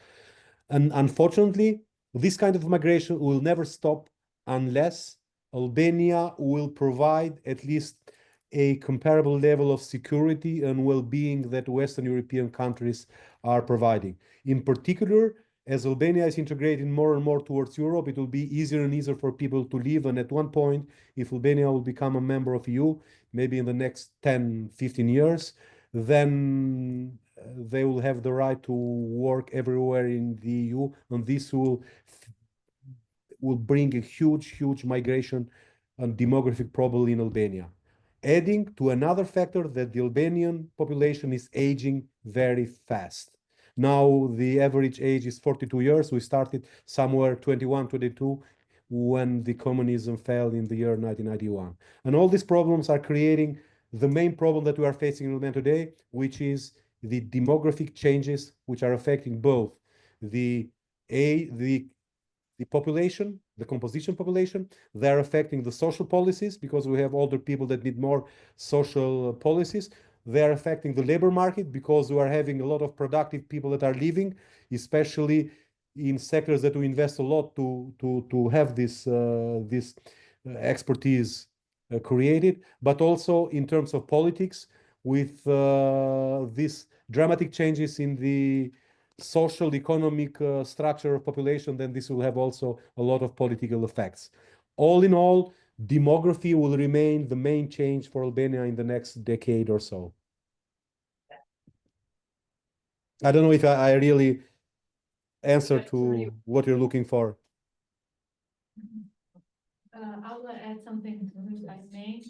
Speaker 9: And unfortunately, this kind of migration will never stop unless Albania will provide at least a comparable level of security and well-being that Western European countries are providing. In particular, as Albania is integrating more and more towards Europe, it will be easier and easier for people to live. And at one point, if Albania will become a member of EU, maybe in the next 10, 15 years, then they will have the right to work everywhere in the EU, and this will bring a huge migration and demographic problem in Albania. Adding to another factor that the Albanian population is aging very fast. Now the average age is 42 years. We started somewhere 21, 22 when the communism fell in the year 1991. And all these problems are creating the main problem that we are facing in Albania today, which is the demographic changes, which are affecting both the population, the composition population. They're affecting the social policies because we have older people that need more social policies. They're affecting the labor market because we are having a lot of productive people that are leaving, especially in sectors that we invest a lot to have this expertise created, but also in terms of politics with these dramatic changes in the social economic structure of population, then this will have also a lot of political effects. All in all, demography will remain the main change for Albania in the next decade or so. I don't know if I really answered to what you're looking for.
Speaker 1: I will add something to this, I may.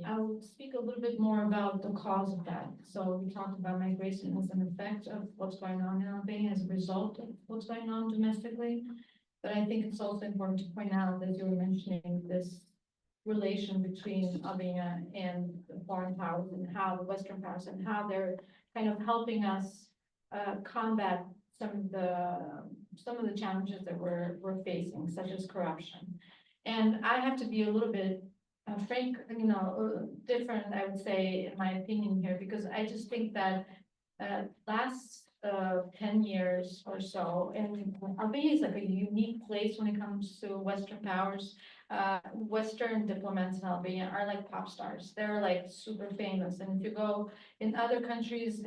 Speaker 1: I will speak a little bit more about the cause of that. So we talked about migration as an effect of what's going on in Albania as a result of what's going on domestically. But I think it's also important to point out that you were mentioning this relation between Albania and the foreign powers and how the Western powers and how they're kind of helping us combat some of the challenges that we're facing, such as corruption. And I have to be a little bit frank, different, I would say, in my opinion here, because I just think that last 10 years or so, and Albania is like a unique place when it comes to Western powers. Western diplomats in Albania are like pop stars. They're like super famous. And if you go in other countries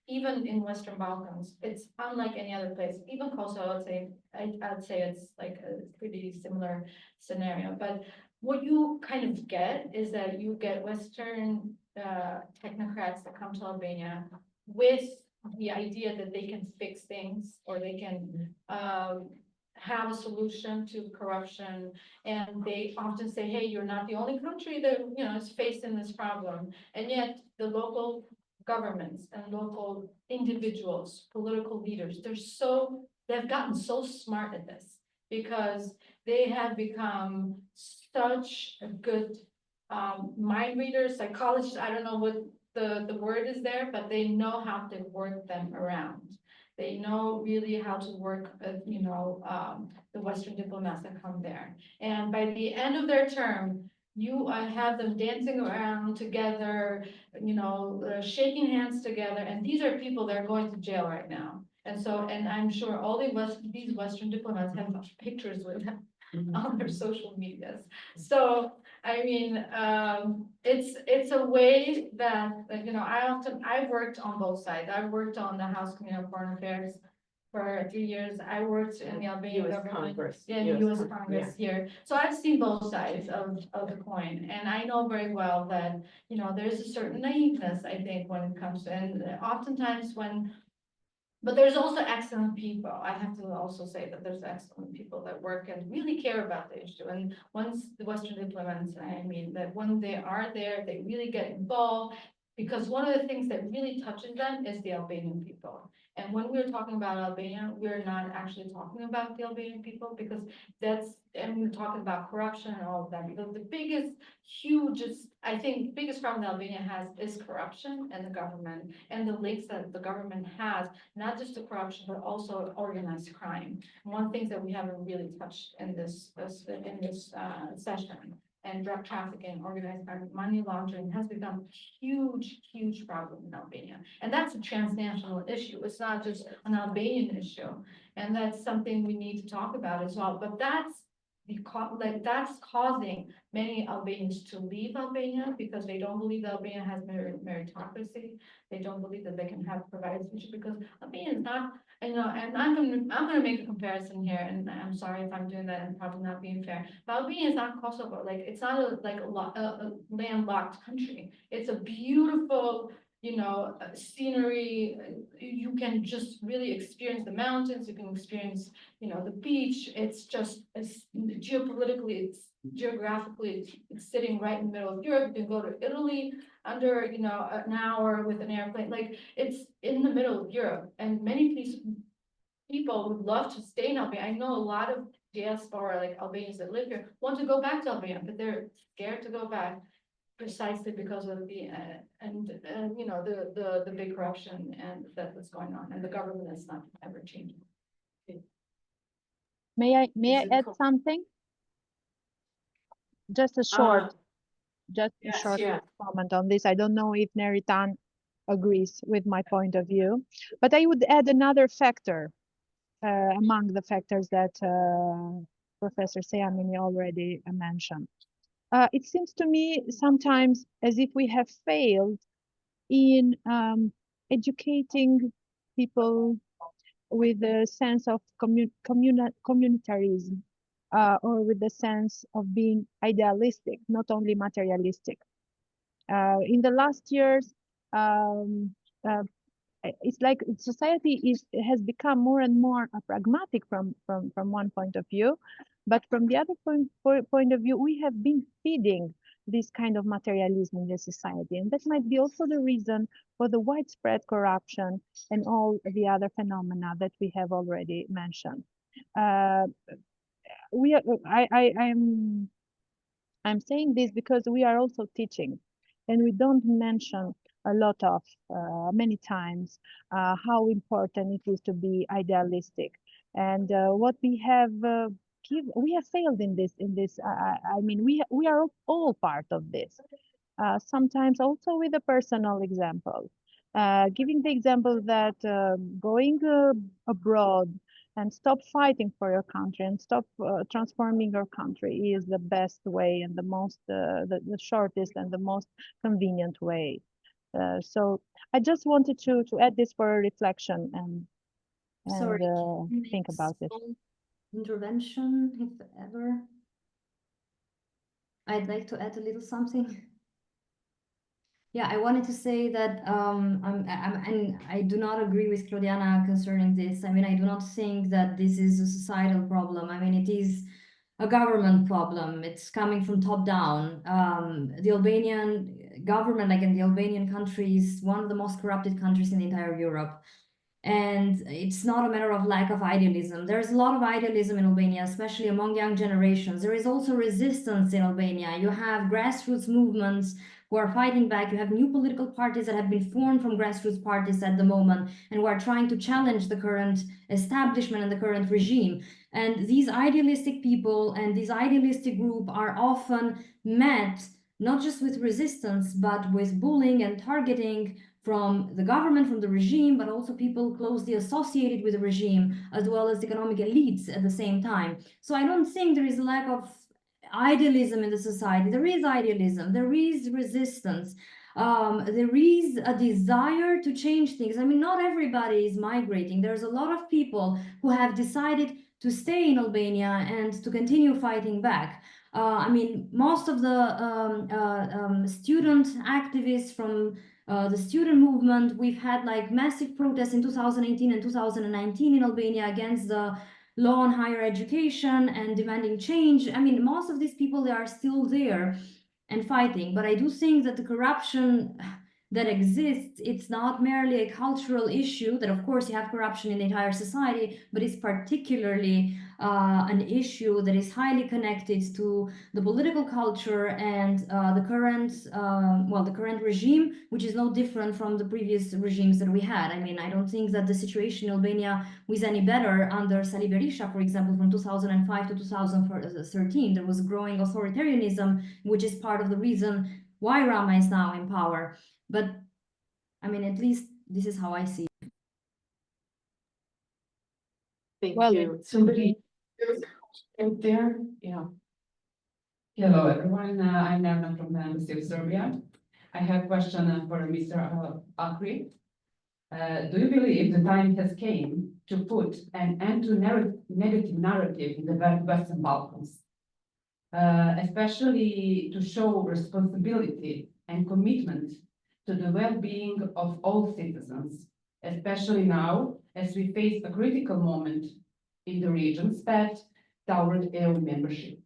Speaker 1: even in Western Balkans, it's unlike any other place. Even Kosovo, I'd say it's like a pretty similar scenario. But what you kind of get is that you get Western technocrats that come to Albania with the idea that they can fix things or they can have a solution to corruption. And they often say, hey, you're not the only country that, is facing this problem. And yet the local governments and local individuals, political leaders, they've gotten so smart at this because they have become such a good mind readers, psychologists. I don't know what the word is there, but they know how to work them around. They know really how to work, the Western diplomats that come there. And by the end of their term, you have them dancing around together, shaking hands together. And these are people that are going to jail right now. And I'm sure all these Western diplomats have pictures with them on their social medias. So, I mean, it's a way that, I've worked on both sides. I've worked on the House Committee on Foreign Affairs for 3 years. I worked in the Albanian
Speaker 2: US
Speaker 1: government.
Speaker 2: Congress.
Speaker 1: Yeah, the US Congress here. So I've seen both sides of the coin. And I know very well that, there's a certain naiveness, I think, when it comes to, and oftentimes but there's also excellent people. I have to also say that there's excellent people that work and really care about the issue. And once the Western diplomats, I mean, that when they are there, they really get involved. Because one of the things that really touches them is the Albanian people. And when we're talking about Albania, we're not actually talking about the Albanian people because and we're talking about corruption and all of that. Because the biggest problem that Albania has is corruption and the government and the links that the government has, not just to corruption, but also organized crime. One thing that we haven't really touched in this session. And drug trafficking, organized crime, money laundering has become a huge problem in Albania. And that's a transnational issue. It's not just an Albanian issue. And that's something we need to talk about as well. But that's causing many Albanians to leave Albania because they don't believe that Albania has meritocracy. They don't believe that they can provide a future because Albania is not, and I'm gonna make a comparison here, and I'm sorry if I'm doing that and probably not being fair. But Albania is not Kosovo. Like it's not a landlocked country. It's a beautiful, scenery. You can just really experience the mountains. You can experience, the beach. It's just geographically, it's sitting right in the middle of Europe. You can go to Italy under, an hour with an airplane. Like it's in the middle of Europe, and many people would love to stay in Albania. I know a lot of diaspora, like Albanians that live here, want to go back to Albania, but they're scared to go back precisely because of the big corruption and that's going on, and the government is not ever changing.
Speaker 10: May I add something? Just a short comment on this. I don't know if Neritan agrees with my point of view, but I would add another factor among the factors that Professor Seamini already mentioned. It seems to me sometimes as if we have failed in educating people with a sense of communitarism or with the sense of being idealistic, not only materialistic. In the last years, it's like society has become more and more pragmatic from one point of view, but from the other point of view, we have been feeding this kind of materialism in the society, and that might be also the reason for the widespread corruption and all the other phenomena that we have already mentioned. I'm saying this because we are also teaching, and we don't mention a lot of many times how important it is to be idealistic, and what we have failed in this. I mean, we are all part of this. Sometimes also with a personal example, giving the example that going abroad and stop fighting for your country and stop transforming your country is the best way and the most the shortest and the most convenient way. So I just wanted to add this for a reflection and
Speaker 8: Sorry,
Speaker 10: think about it.
Speaker 8: Intervention, if ever. I'd like to add a little something. Yeah, I wanted to say that and I do not agree with Claudiana concerning this. I mean, I do not think that this is a societal problem. I mean, it is a government problem. It's coming from top down. The Albanian government, like in the Albanian country, is one of the most corrupted countries in the entire Europe. And it's not a matter of lack of idealism. There's a lot of idealism in Albania, especially among young generations. There is also resistance in Albania. You have grassroots movements who are fighting back. You have new political parties that have been formed from grassroots parties at the moment and who are trying to challenge the current establishment and the current regime. And these idealistic people and this idealistic group are often met not just with resistance, but with bullying and targeting from the government, from the regime, but also people closely associated with the regime, as well as economic elites at the same time. So I don't think there is a lack of idealism in the society. There is idealism, there is resistance, there is a desire to change things. I mean, not everybody is migrating. There's a lot of people who have decided to stay in Albania and to continue fighting back. I mean, most of the student activists from the student movement, we've had like massive protests in 2018 and 2019 in Albania against the law on higher education and demanding change. I mean, most of these people, they are still there and fighting, but I do think that the corruption that exists, it's not merely a cultural issue, that of course you have corruption in the entire society, but it's particularly an issue that is highly connected to the political culture and the current regime, which is no different from the previous regimes that we had. I mean, I don't think that the situation in Albania was any better under Sali Berisha, for example, from 2005 to 2013. There was growing authoritarianism, which is part of the reason why Rama is now in power. But I mean, at least this is how I see it.
Speaker 2: Thank
Speaker 10: Well,
Speaker 2: you. Somebody out there? Yeah.
Speaker 12: Hello, everyone. I'm Ervin from the Embassy of Serbia. I have a question for Mr. Akri. Do you believe the time has came to put an end to negative narrative in the Western Balkans, especially to show responsibility and commitment to the well-being of all citizens, especially now as we face a critical moment in the region's path toward EU membership?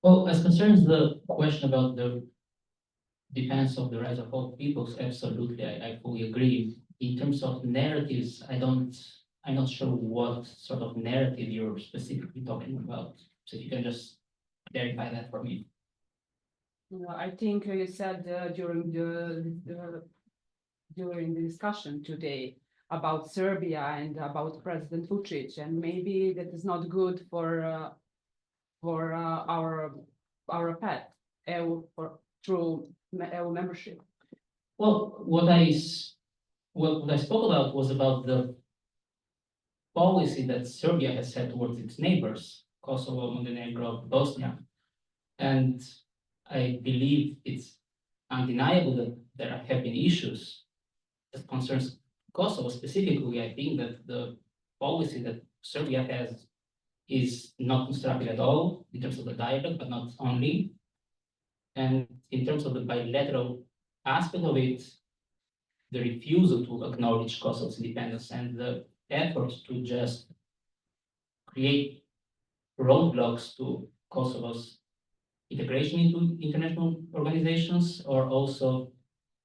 Speaker 5: Well, as concerns the question about the defense of the rights of all peoples, absolutely, I fully agree. In terms of narratives, I'm not sure what sort of narrative you're specifically talking about. So if you can just clarify that for me.
Speaker 12: I think you said during the discussion today about Serbia and about President Vučić, and maybe that is not good for our path through EU membership.
Speaker 5: Well, what I spoke about was about the policy that Serbia has had towards its neighbors, Kosovo, Montenegro, Bosnia, and I believe it's undeniable that there have been issues that concerns Kosovo specifically. I think that the policy that Serbia has is not constructive at all in terms of the dialogue, but not only. And in terms of the bilateral aspect of it, the refusal to acknowledge Kosovo's independence and the effort to just create roadblocks to Kosovo's integration into international organizations, or also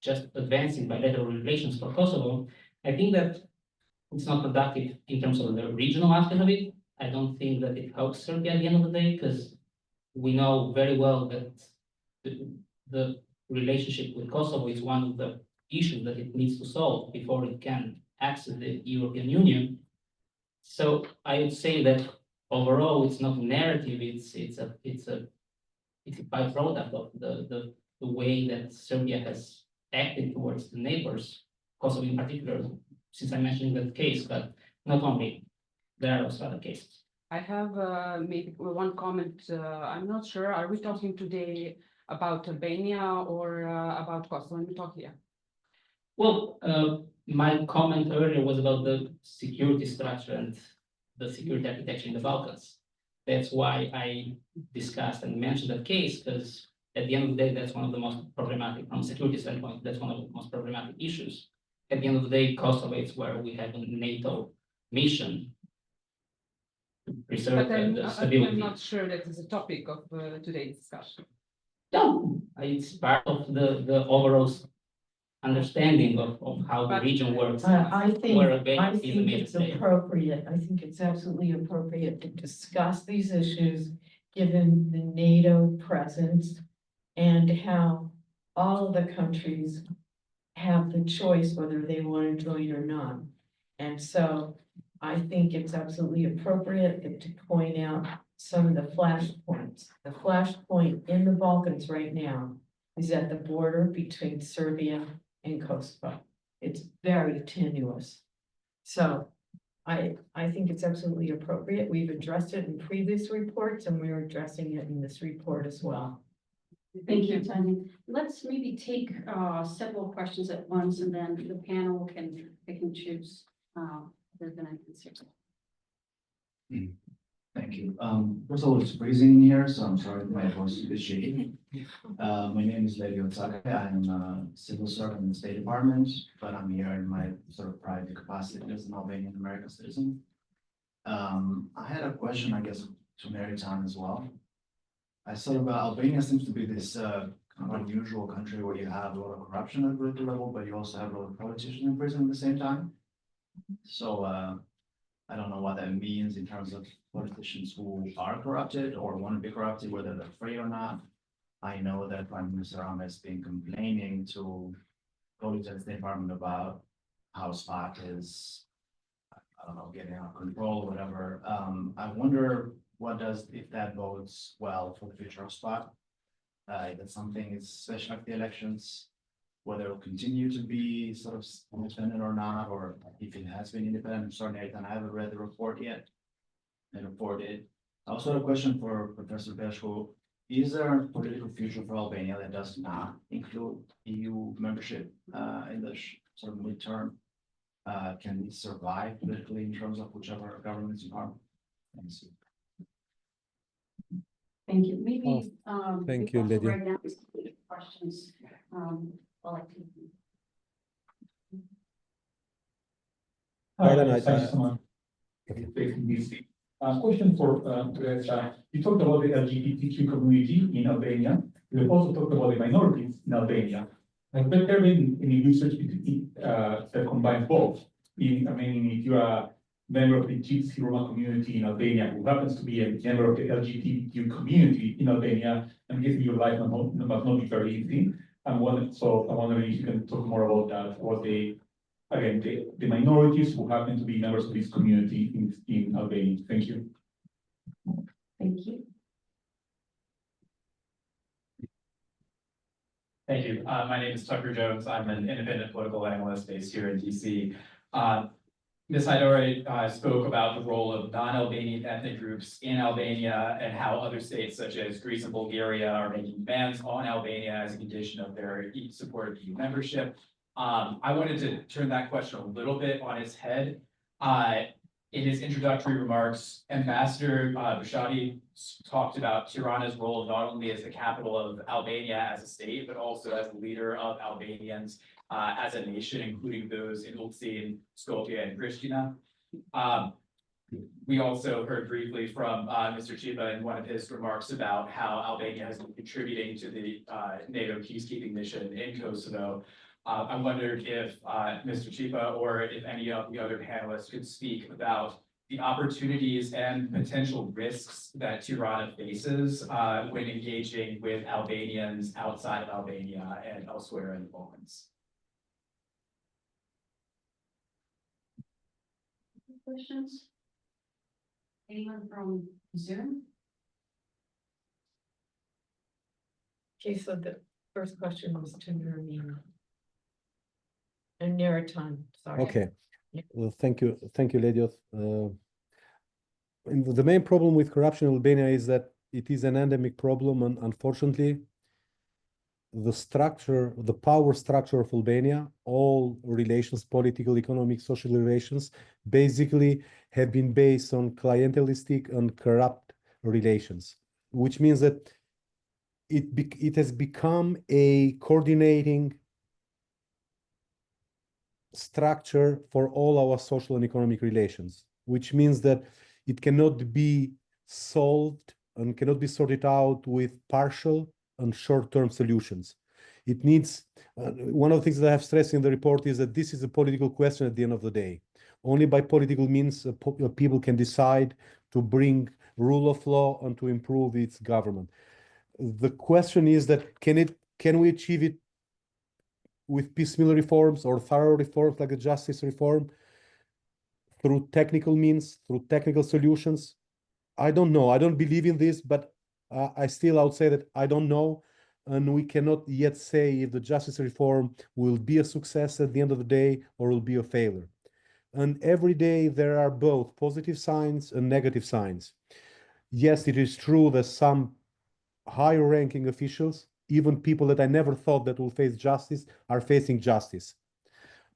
Speaker 5: just advancing bilateral relations for Kosovo, I think that it's not productive in terms of the regional aspect of it. I don't think that it helps Serbia at the end of the day, because we know very well that the relationship with Kosovo is one of the issues that it needs to solve before it can access the European Union. So I would say that overall, it's not narrative, it's a byproduct of the way that Serbia has acted towards the neighbors, Kosovo in particular, since I'm mentioning that case. But not only, there are also other cases.
Speaker 12: I have maybe one comment. I'm not sure. Are we talking today about Albania or about Kosovo? Let me talk here.
Speaker 5: Well, my comment earlier was about the security structure and the security architecture in the Balkans. That's why I discussed and mentioned that case, because at the end of the day, that's one of the most problematic, from a security standpoint, that's one of the most problematic issues. At the end of the day, Kosovo is where we have a NATO mission to preserve
Speaker 12: But I'm
Speaker 5: the stability.
Speaker 12: not sure that is a topic of today's discussion.
Speaker 5: No, it's part of the overall understanding of how the region works.
Speaker 7: I think,
Speaker 5: Where Albania
Speaker 7: I
Speaker 5: is a
Speaker 7: think
Speaker 5: major
Speaker 7: it's
Speaker 5: player.
Speaker 7: appropriate, I think it's absolutely appropriate to discuss these issues, given the NATO presence and how all of the countries have the choice whether they want to join or not. And so I think it's absolutely appropriate to point out some of the flashpoints. The flashpoint in the Balkans right now is at the border between Serbia and Kosovo. It's very tenuous. So I think it's absolutely appropriate. We've addressed it in previous reports and we're addressing it in this report as well.
Speaker 3: Thank you, Tanya. Let's maybe take several questions at once and then the panel can pick and choose. They're gonna consider.
Speaker 13: Thank you. First of all, it's freezing in here, so I'm sorry if my voice is a bit shaky. My name is Levi Otsaka. I'm a civil servant in the State Department, but I'm here in my sort of private capacity as an Albanian American citizen. I had a question, I guess, to Maritime as well. I sort of, Albania seems to be this kind of unusual country where you have a lot of corruption at the political level, but you also have a lot of politicians in prison at the same time. So I don't know what that means in terms of politicians who are corrupted or want to be corrupted, whether they're free or not. I know that Prime Minister Ahmed has been complaining to colleagues at the State Department about how SPAC is, I don't know, getting out of control or whatever. I wonder if that bodes well for the future of SPAC. If that's something, especially after the elections, whether it'll continue to be sort of independent or not, or if it has been independent. I'm sorry, Nathan, I haven't read the report yet. The report did. I also have a question for Professor Beshko. Is there a political future for Albania that does not include EU membership in the sort of midterm? Can it survive politically in terms of whichever government's in power? Thanks.
Speaker 3: Thank you. Maybe.
Speaker 9: Thank
Speaker 3: we
Speaker 9: you,
Speaker 3: also
Speaker 9: Lydia.
Speaker 3: Right now, questions. I'll let you.
Speaker 9: Well, then
Speaker 14: Question for Teresa. You talked about the LGBTQ community in Albania. You also talked about the minorities in Albania. Has there been any research that combines both? I mean, if you are a member of the Gypsy Roma community in Albania who happens to be a member of the LGBTQ community in Albania, I'm guessing your life must not be very easy. I'm wondering if you can talk more about that, what the minorities who happen to be members of this community in Albania. Thank you.
Speaker 3: Thank you.
Speaker 15: Thank you. My name is Tucker Jones. I'm an independent political analyst based here in DC. Ms. Haidari spoke about the role of non-Albanian ethnic groups in Albania and how other states such as Greece and Bulgaria are making demands on Albania as a condition of their support of EU membership. I wanted to turn that question a little bit on its head. In his introductory remarks, Ambassador Bushati talked about Tirana's role not only as the capital of Albania as a state, but also as the leader of Albanians as a nation, including those in Ulcinj, Skopje, and Pristina. We also heard briefly from Mr. Chipa in one of his remarks about how Albania has been contributing to the NATO peacekeeping mission in Kosovo. I wondered if Mr. Chipa or if any of the other panelists could speak about the opportunities and potential risks that Tirana faces when engaging with Albanians outside of Albania and elsewhere in the Balkans.
Speaker 3: Questions? Anyone from Zoom?
Speaker 7: Okay, so the first question was to Nermina. And Maritime, sorry.
Speaker 9: Okay. Thank you, Lediot. And the main problem with corruption in Albania is that it is an endemic problem, and unfortunately, the power structure of Albania, all relations, political, economic, social relations, basically have been based on clientelistic and corrupt relations, which means that it has become a coordinating structure for all our social and economic relations, which means that it cannot be solved and cannot be sorted out with partial and short-term solutions. It needs, one of the things that I have stressed in the report is that this is a political question at the end of the day. Only by political means people can decide to bring rule of law and to improve its government. The question is that can we achieve it with piecemeal reforms or thorough reforms like the justice reform through technical means, through technical solutions? I don't know. I don't believe in this, but I would say that I don't know. And we cannot yet say if the justice reform will be a success at the end of the day or will be a failure. And every day there are both positive signs and negative signs. Yes, it is true that some higher ranking officials, even people that I never thought that will face justice, are facing justice.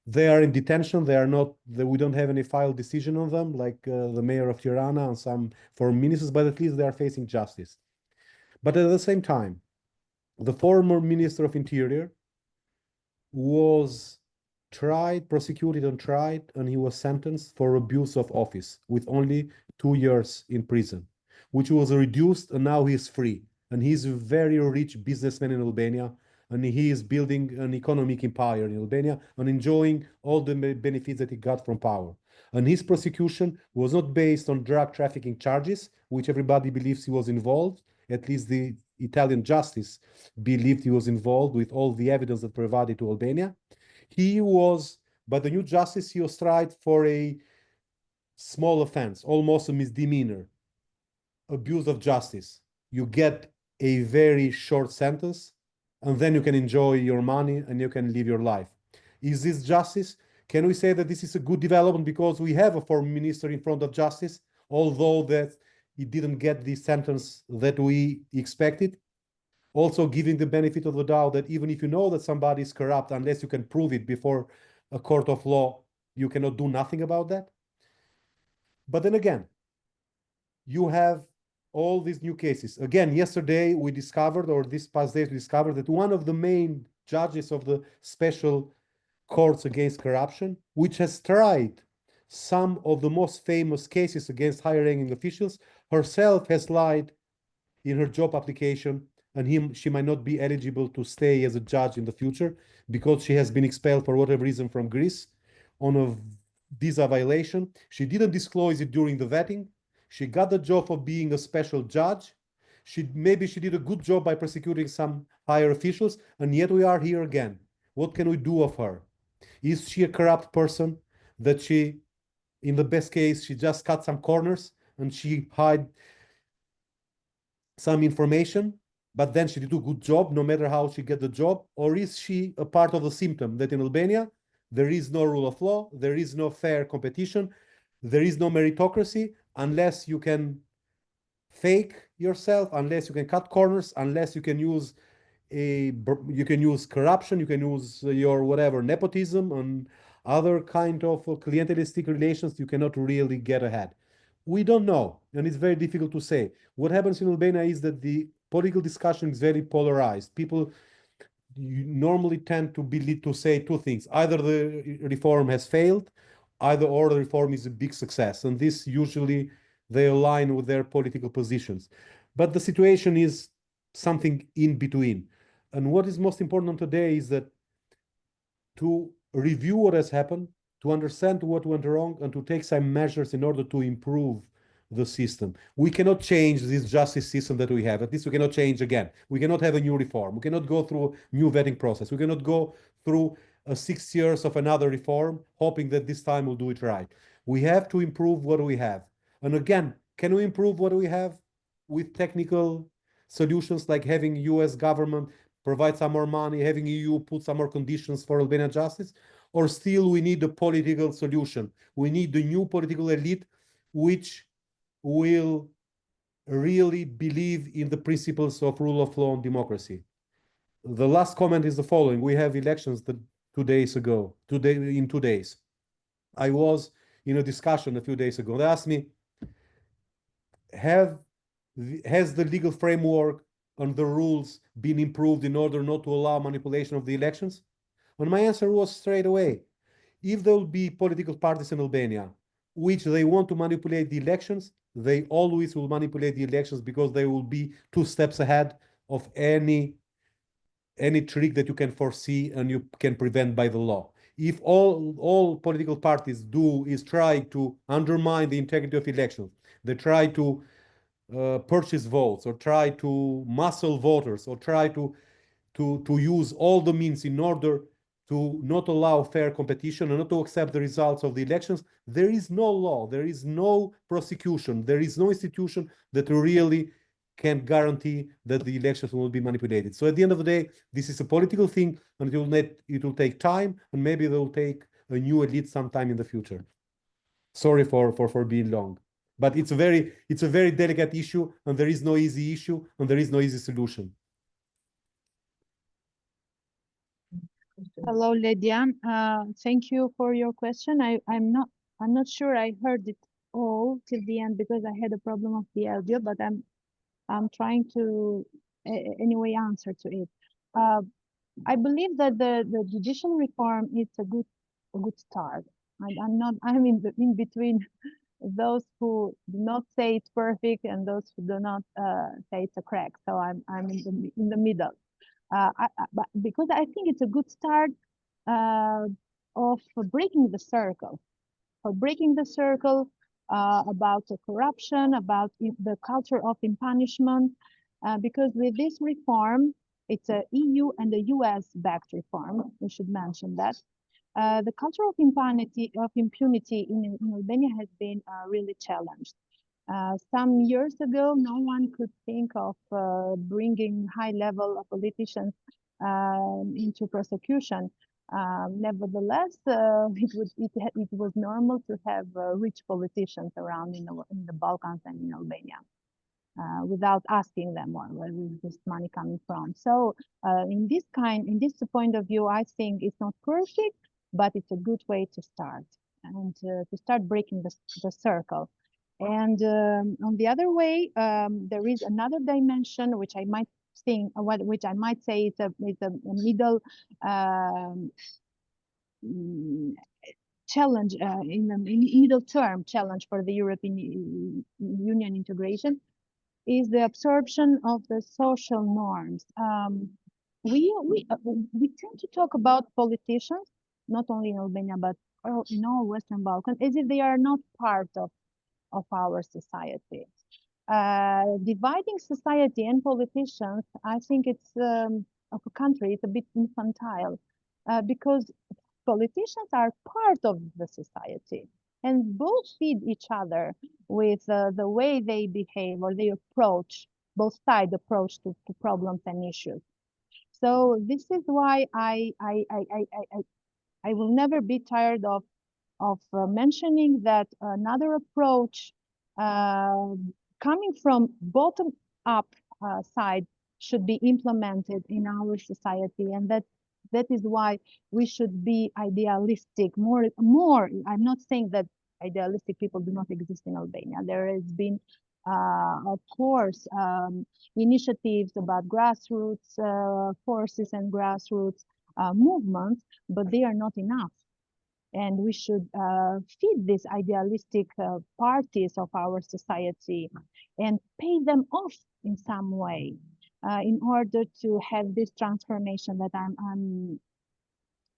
Speaker 9: They are in detention. They are not, we don't have any final decision on them, like the mayor of Tirana and some foreign ministers, but at least they are facing justice. But at the same time, the former Minister of Interior was prosecuted and tried, and he was sentenced for abuse of office with only 2 years in prison, which was reduced, and now he is free. And he's a very rich businessman in Albania, and he is building an economic empire in Albania and enjoying all the benefits that he got from power. And his prosecution was not based on drug trafficking charges, which everybody believes he was involved. At least the Italian justice believed he was involved with all the evidence that provided to Albania. By the new justice, he was tried for a small offense, almost a misdemeanor, abuse of justice. You get a very short sentence, and then you can enjoy your money and you can live your life. Is this justice? Can we say that this is a good development because we have a foreign minister in front of justice, although that he didn't get the sentence that we expected? Also giving the benefit of the doubt that even if you know that somebody is corrupt, unless you can prove it before a court of law, you cannot do nothing about that. But then again, you have all these new cases. Again, yesterday we discovered, or this past days we discovered, that one of the main judges of the special courts against corruption, which has tried some of the most famous cases against higher-ranking officials, herself has lied in her job application, and she might not be eligible to stay as a judge in the future because she has been expelled for whatever reason from Greece on a visa violation. She didn't disclose it during the vetting. She got the job of being a special judge. Maybe she did a good job by prosecuting some higher officials, and yet we are here again. What can we do of her? Is she a corrupt person that in the best case, she just cut some corners and she hid some information, but then she did a good job no matter how she get the job? Or is she a part of the symptom that in Albania, there is no rule of law, there is no fair competition, there is no meritocracy, unless you can fake yourself, unless you can cut corners, unless you can use corruption, you can use your whatever nepotism and other kind of clientelistic relations, you cannot really get ahead. We don't know, and it's very difficult to say. What happens in Albania is that the political discussion is very polarized. People normally tend to say two things: either the reform has failed, or the reform is a big success, and this usually they align with their political positions. But the situation is something in between. And what is most important today is that to review what has happened, to understand what went wrong, and to take some measures in order to improve the system. We cannot change this justice system that we have. At least we cannot change again. We cannot have a new reform. We cannot go through a new vetting process. We cannot go through 6 years of another reform, hoping that this time we'll do it right. We have to improve what we have. And again, can we improve what we have with technical solutions like having US government provide some more money, having EU put some more conditions for Albanian justice? or still we need a political solution? We need the new political elite which will really believe in the principles of rule of law and democracy. The last comment is the following. We have elections 2 days ago, in 2 days. I was in a discussion a few days ago. They asked me, has the legal framework and the rules been improved in order not to allow manipulation of the elections? And my answer was straight away, if there will be political parties in Albania which they want to manipulate the elections, they always will manipulate the elections because they will be 2 steps ahead of any trick that you can foresee and you can prevent by the law. If all political parties do is try to undermine the integrity of elections, they try to purchase votes or try to muscle voters or try to use all the means in order to not allow fair competition and not to accept the results of the elections, there is no law, there is no prosecution, there is no institution that really can guarantee that the elections will be manipulated. So at the end of the day, this is a political thing, and it will take time, and maybe they will take a new elite sometime in the future. Sorry for being long, but it's a very delicate issue, and there is no easy issue, and there is no easy solution.
Speaker 10: Hello, Lydia. Thank you for your question. I'm not sure I heard it all till the end because I had a problem of the audio, but I'm trying to anyway answer to it. I believe that the judicial reform is a good start. I'm in between those who do not say it's perfect and those who do not say it's a crack. So I'm in the middle. But because I think it's a good start of breaking the circle, about the corruption, about the culture of impunishment, because with this reform, it's a EU and a US backed reform. We should mention that. The culture of impunity in Albania has been really challenged. Some years ago, no one could think of bringing high-level politicians into prosecution. Nevertheless, it was normal to have rich politicians around in the Balkans and in Albania without asking them where is this money coming from. So in this point of view, I think it's not perfect, but it's a good way to start and to start breaking the circle. And on the other way, there is another dimension which I might say is a middle challenge in the middle term challenge for the European Union integration is the absorption of the social norms. We tend to talk about politicians, not only in Albania but in all Western Balkans, as if they are not part of our society. Dividing society and politicians, I think it's of a country, it's a bit infantile because politicians are part of the society and both feed each other with the way they behave or they approach, both sides approach to problems and issues. So this is why I will never be tired of mentioning that another approach coming from bottom up side should be implemented in our society, and that is why we should be idealistic more. I'm not saying that idealistic people do not exist in Albania. There has been of course initiatives about grassroots forces and grassroots movements, but they are not enough. And we should feed these idealistic parties of our society and pay them off in some way in order to have this transformation that I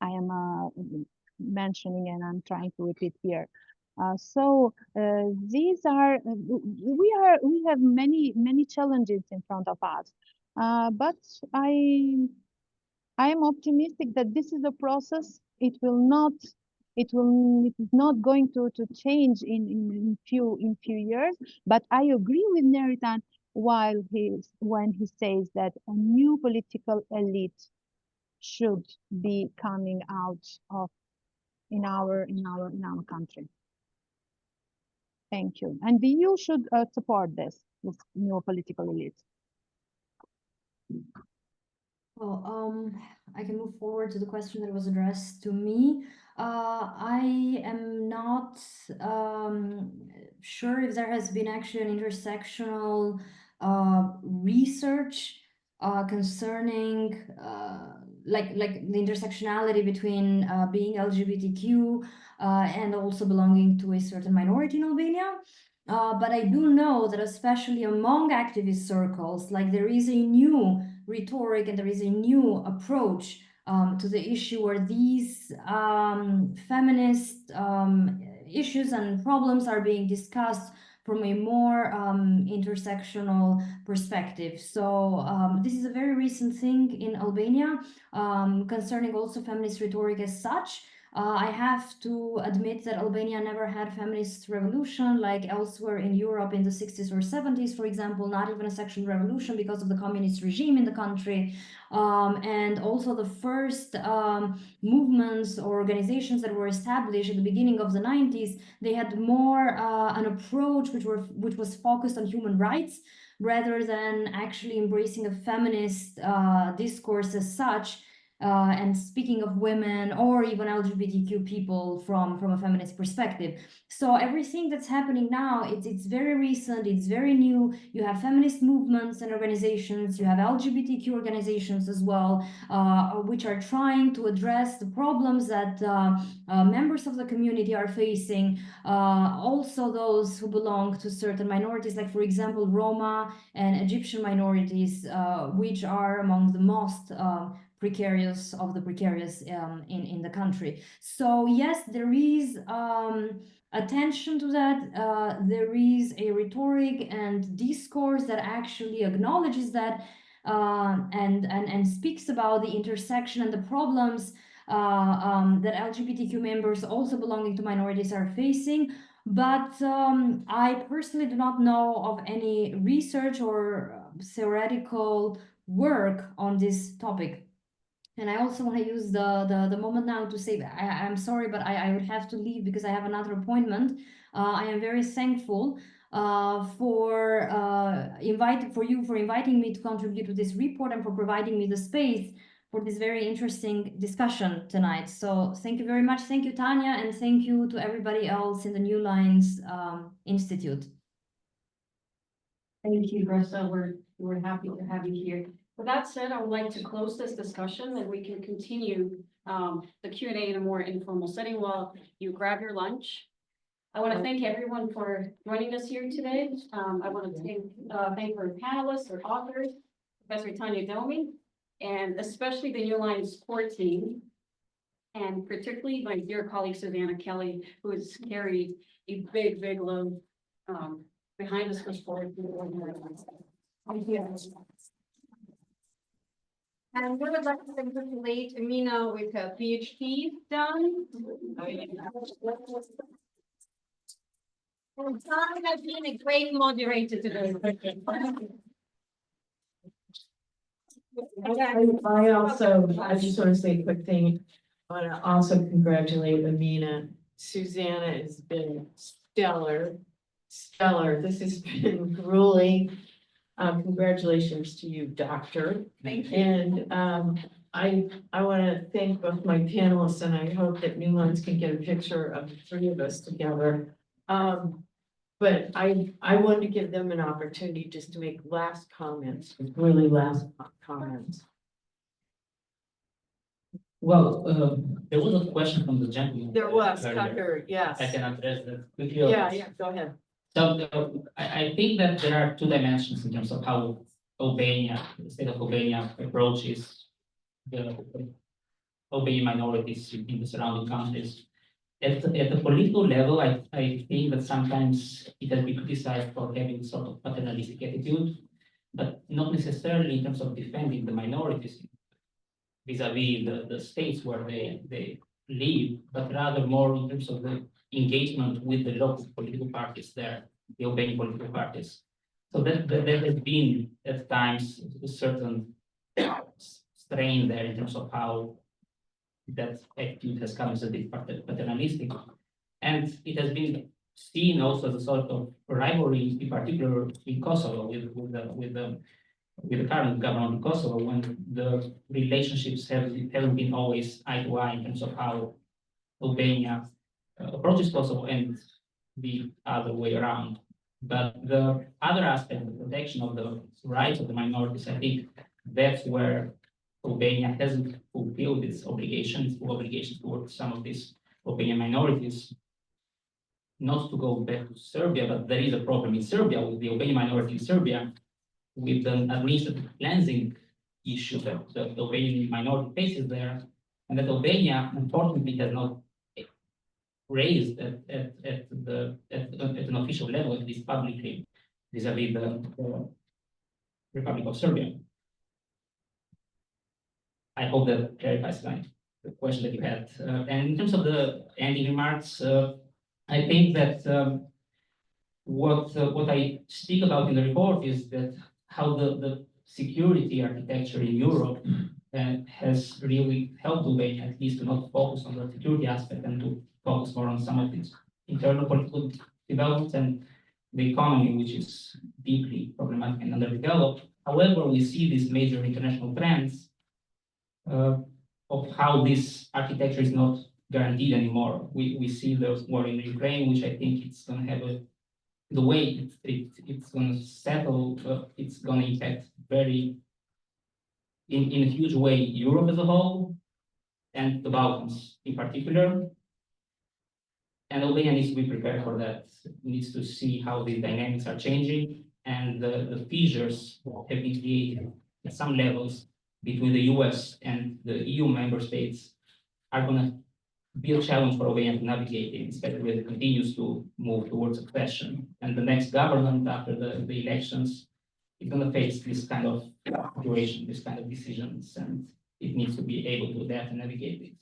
Speaker 10: am mentioning and I'm trying to repeat here. These are we have many challenges in front of us, but I am optimistic that this is a process. It is not going to change in few years, but I agree with Neritan when he says that a new political elite should be coming out of in our country. Thank you. And the EU should support this new political elite.
Speaker 8: Well, I can move forward to the question that was addressed to me. I am not sure if there has been actually an intersectional research concerning like the intersectionality between being LGBTQ and also belonging to a certain minority in Albania. But I do know that especially among activist circles, like there is a new rhetoric and there is a new approach to the issue where these feminist issues and problems are being discussed from a more intersectional perspective. So this is a very recent thing in Albania concerning also feminist rhetoric as such. I have to admit that Albania never had feminist revolution like elsewhere in Europe in the 60s or 70s, for example, not even a sexual revolution because of the communist regime in the country. And also the first movements or organizations that were established at the beginning of the 90s, they had more an approach which was focused on human rights rather than actually embracing a feminist discourse as such. And speaking of women or even LGBTQ people from a feminist perspective. So everything that's happening now, it's very recent, it's very new. You have feminist movements and organizations, you have LGBTQ organizations as well, which are trying to address the problems that members of the community are facing. Also those who belong to certain minorities, like for example, Roma and Egyptian minorities, which are among the most precarious of the precarious in the country. So yes, there is attention to that. There is a rhetoric and discourse that actually acknowledges that and speaks about the intersection and the problems that LGBTQ members also belonging to minorities are facing. But I personally do not know of any research or theoretical work on this topic. And I also want to use the moment now to say I'm sorry, but I would have to leave because I have another appointment. I am very thankful for inviting me to contribute to this report and for providing me the space for this very interesting discussion tonight. So thank you very much. Thank you, Tanya, and thank you to everybody else in the New Lines Institute.
Speaker 3: Thank you, Gressa. We're happy to have you here. With that said, I would like to close this discussion and we can continue the Q&A in a more informal setting while you grab your lunch. I want to thank everyone for joining us here today. I want to thank our panelists, our authors, Professor Tanya Domi, and especially the New Lines core team, and particularly my dear colleague Savannah Kelly, who has carried a big load behind us for sport. Thank you.
Speaker 2: And we would like to congratulate Amina with her PhD done. And Tom has been a great moderator today.
Speaker 7: I just want to say a quick thing. I want to also congratulate Amina. Susanna has been stellar. This has been grueling. Congratulations to you, Doctor.
Speaker 2: Thank you.
Speaker 7: And I want to thank both my panelists, and I hope that New Lines can get a picture of the three of us together. But I wanted to give them an opportunity just to make last comments, really last comments.
Speaker 5: Well, there was a question from the gentleman.
Speaker 7: There was,
Speaker 5: earlier.
Speaker 7: Tucker, yes.
Speaker 5: I can address that quickly.
Speaker 7: Yeah, go ahead.
Speaker 5: So I think that there are two dimensions in terms of how Albania, the state of Albania approaches the Albanian minorities in the surrounding countries. At the political level, I think that sometimes it has been criticized for having sort of paternalistic attitude, but not necessarily in terms of defending the minorities vis-a-vis the states where they live, but rather more in terms of the engagement with the local political parties there, the Albanian political parties. So that has been at times a certain strain there in terms of how that attitude has come as a bit paternalistic. And it has been seen also as a sort of rivalry, in particular in Kosovo, with the current government of Kosovo, when the relationships haven't been always eye to eye in terms of how Albania approaches Kosovo and the other way around. But the other aspect, the protection of the rights of the minorities, I think that's where Albania hasn't fulfilled its obligations towards some of these Albanian minorities. Not to go back to Serbia, but there is a problem in Serbia with the Albanian minority in Serbia, with the administrative cleansing issue that the Albanian minority faces there, and that Albania unfortunately has not raised at an official level, at least publicly, vis-a-vis the Republic of Serbia. I hope that clarifies the question that you had. And in terms of the ending remarks, I think that what I speak about in the report is that how the security architecture in Europe has really helped Albania at least to not focus on the security aspect and to focus more on some of its internal political developments and the economy, which is deeply problematic and underdeveloped. However, we see these major international trends of how this architecture is not guaranteed anymore. We see the war in Ukraine, which I think it's going to have the way it's going to settle, it's going to impact in a huge way Europe as a whole and the Balkans in particular. And Albania needs to be prepared for that. It needs to see how the dynamics are changing, and the fissures have been created at some levels between the US and the EU member states are going to be a challenge for Albania to navigate in, especially as it continues to move towards accession. And the next government after the elections is going to face this kind of situation, this kind of decisions, and it needs to be able to adapt and navigate it.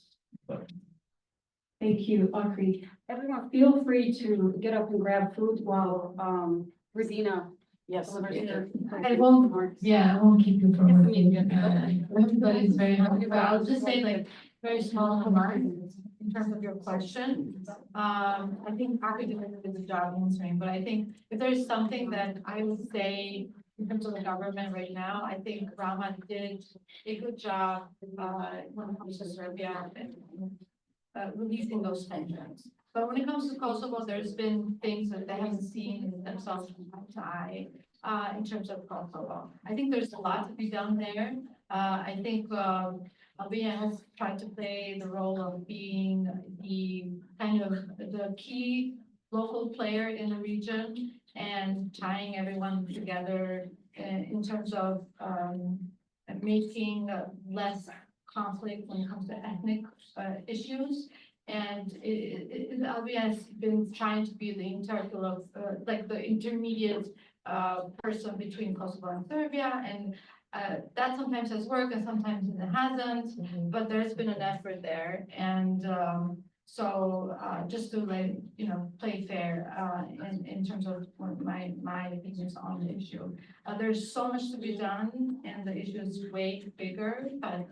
Speaker 5: But
Speaker 3: Thank you, Akri. Everyone, feel free to get up and grab food while Rosina.
Speaker 2: Yes.
Speaker 1: I won't keep you from working. Everybody's very happy, but I'll just say like very small remarks in terms of your question. I think Akri did a good job answering, but I think if there's something that I would say in terms of the government right now, I think Rahman did a good job when it comes to Serbia and releasing those tensions. But when it comes to Kosovo, there's been things that they haven't seen themselves eye to eye in terms of Kosovo. I think there's a lot to be done there. I think Albania has tried to play the role of being the kind of the key local player in the region and tying everyone together in terms of making less conflict when it comes to ethnic issues. And Albania has been trying to be the interlocutor, like the intermediate person between Kosovo and Serbia, and that sometimes has worked and sometimes it hasn't, but there's been an effort there. And so just to play fair in terms of my opinions on the issue. There's so much to be done and the issue is way bigger, but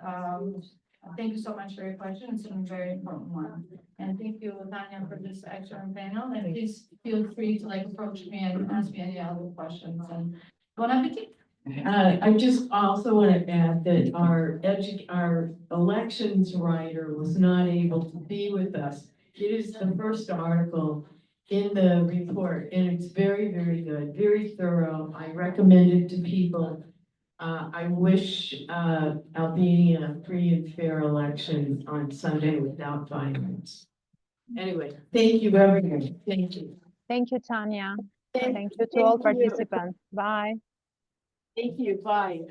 Speaker 1: thank you so much for your question. It's a very important one. And thank you, Tanya, for this excellent panel. And please feel free to approach me and ask me any other questions. And bon appetit.
Speaker 7: I just also want to add that our elections writer was not able to be with us. It is the first article in the report, and it's very, very good, very thorough. I recommend it to people. I wish Albania a free and fair election on Sunday without violence. Anyway, thank you, everyone. Thank you.
Speaker 10: Thank you, Tanya. Thank you to all participants. Bye.
Speaker 7: Thank you. Bye.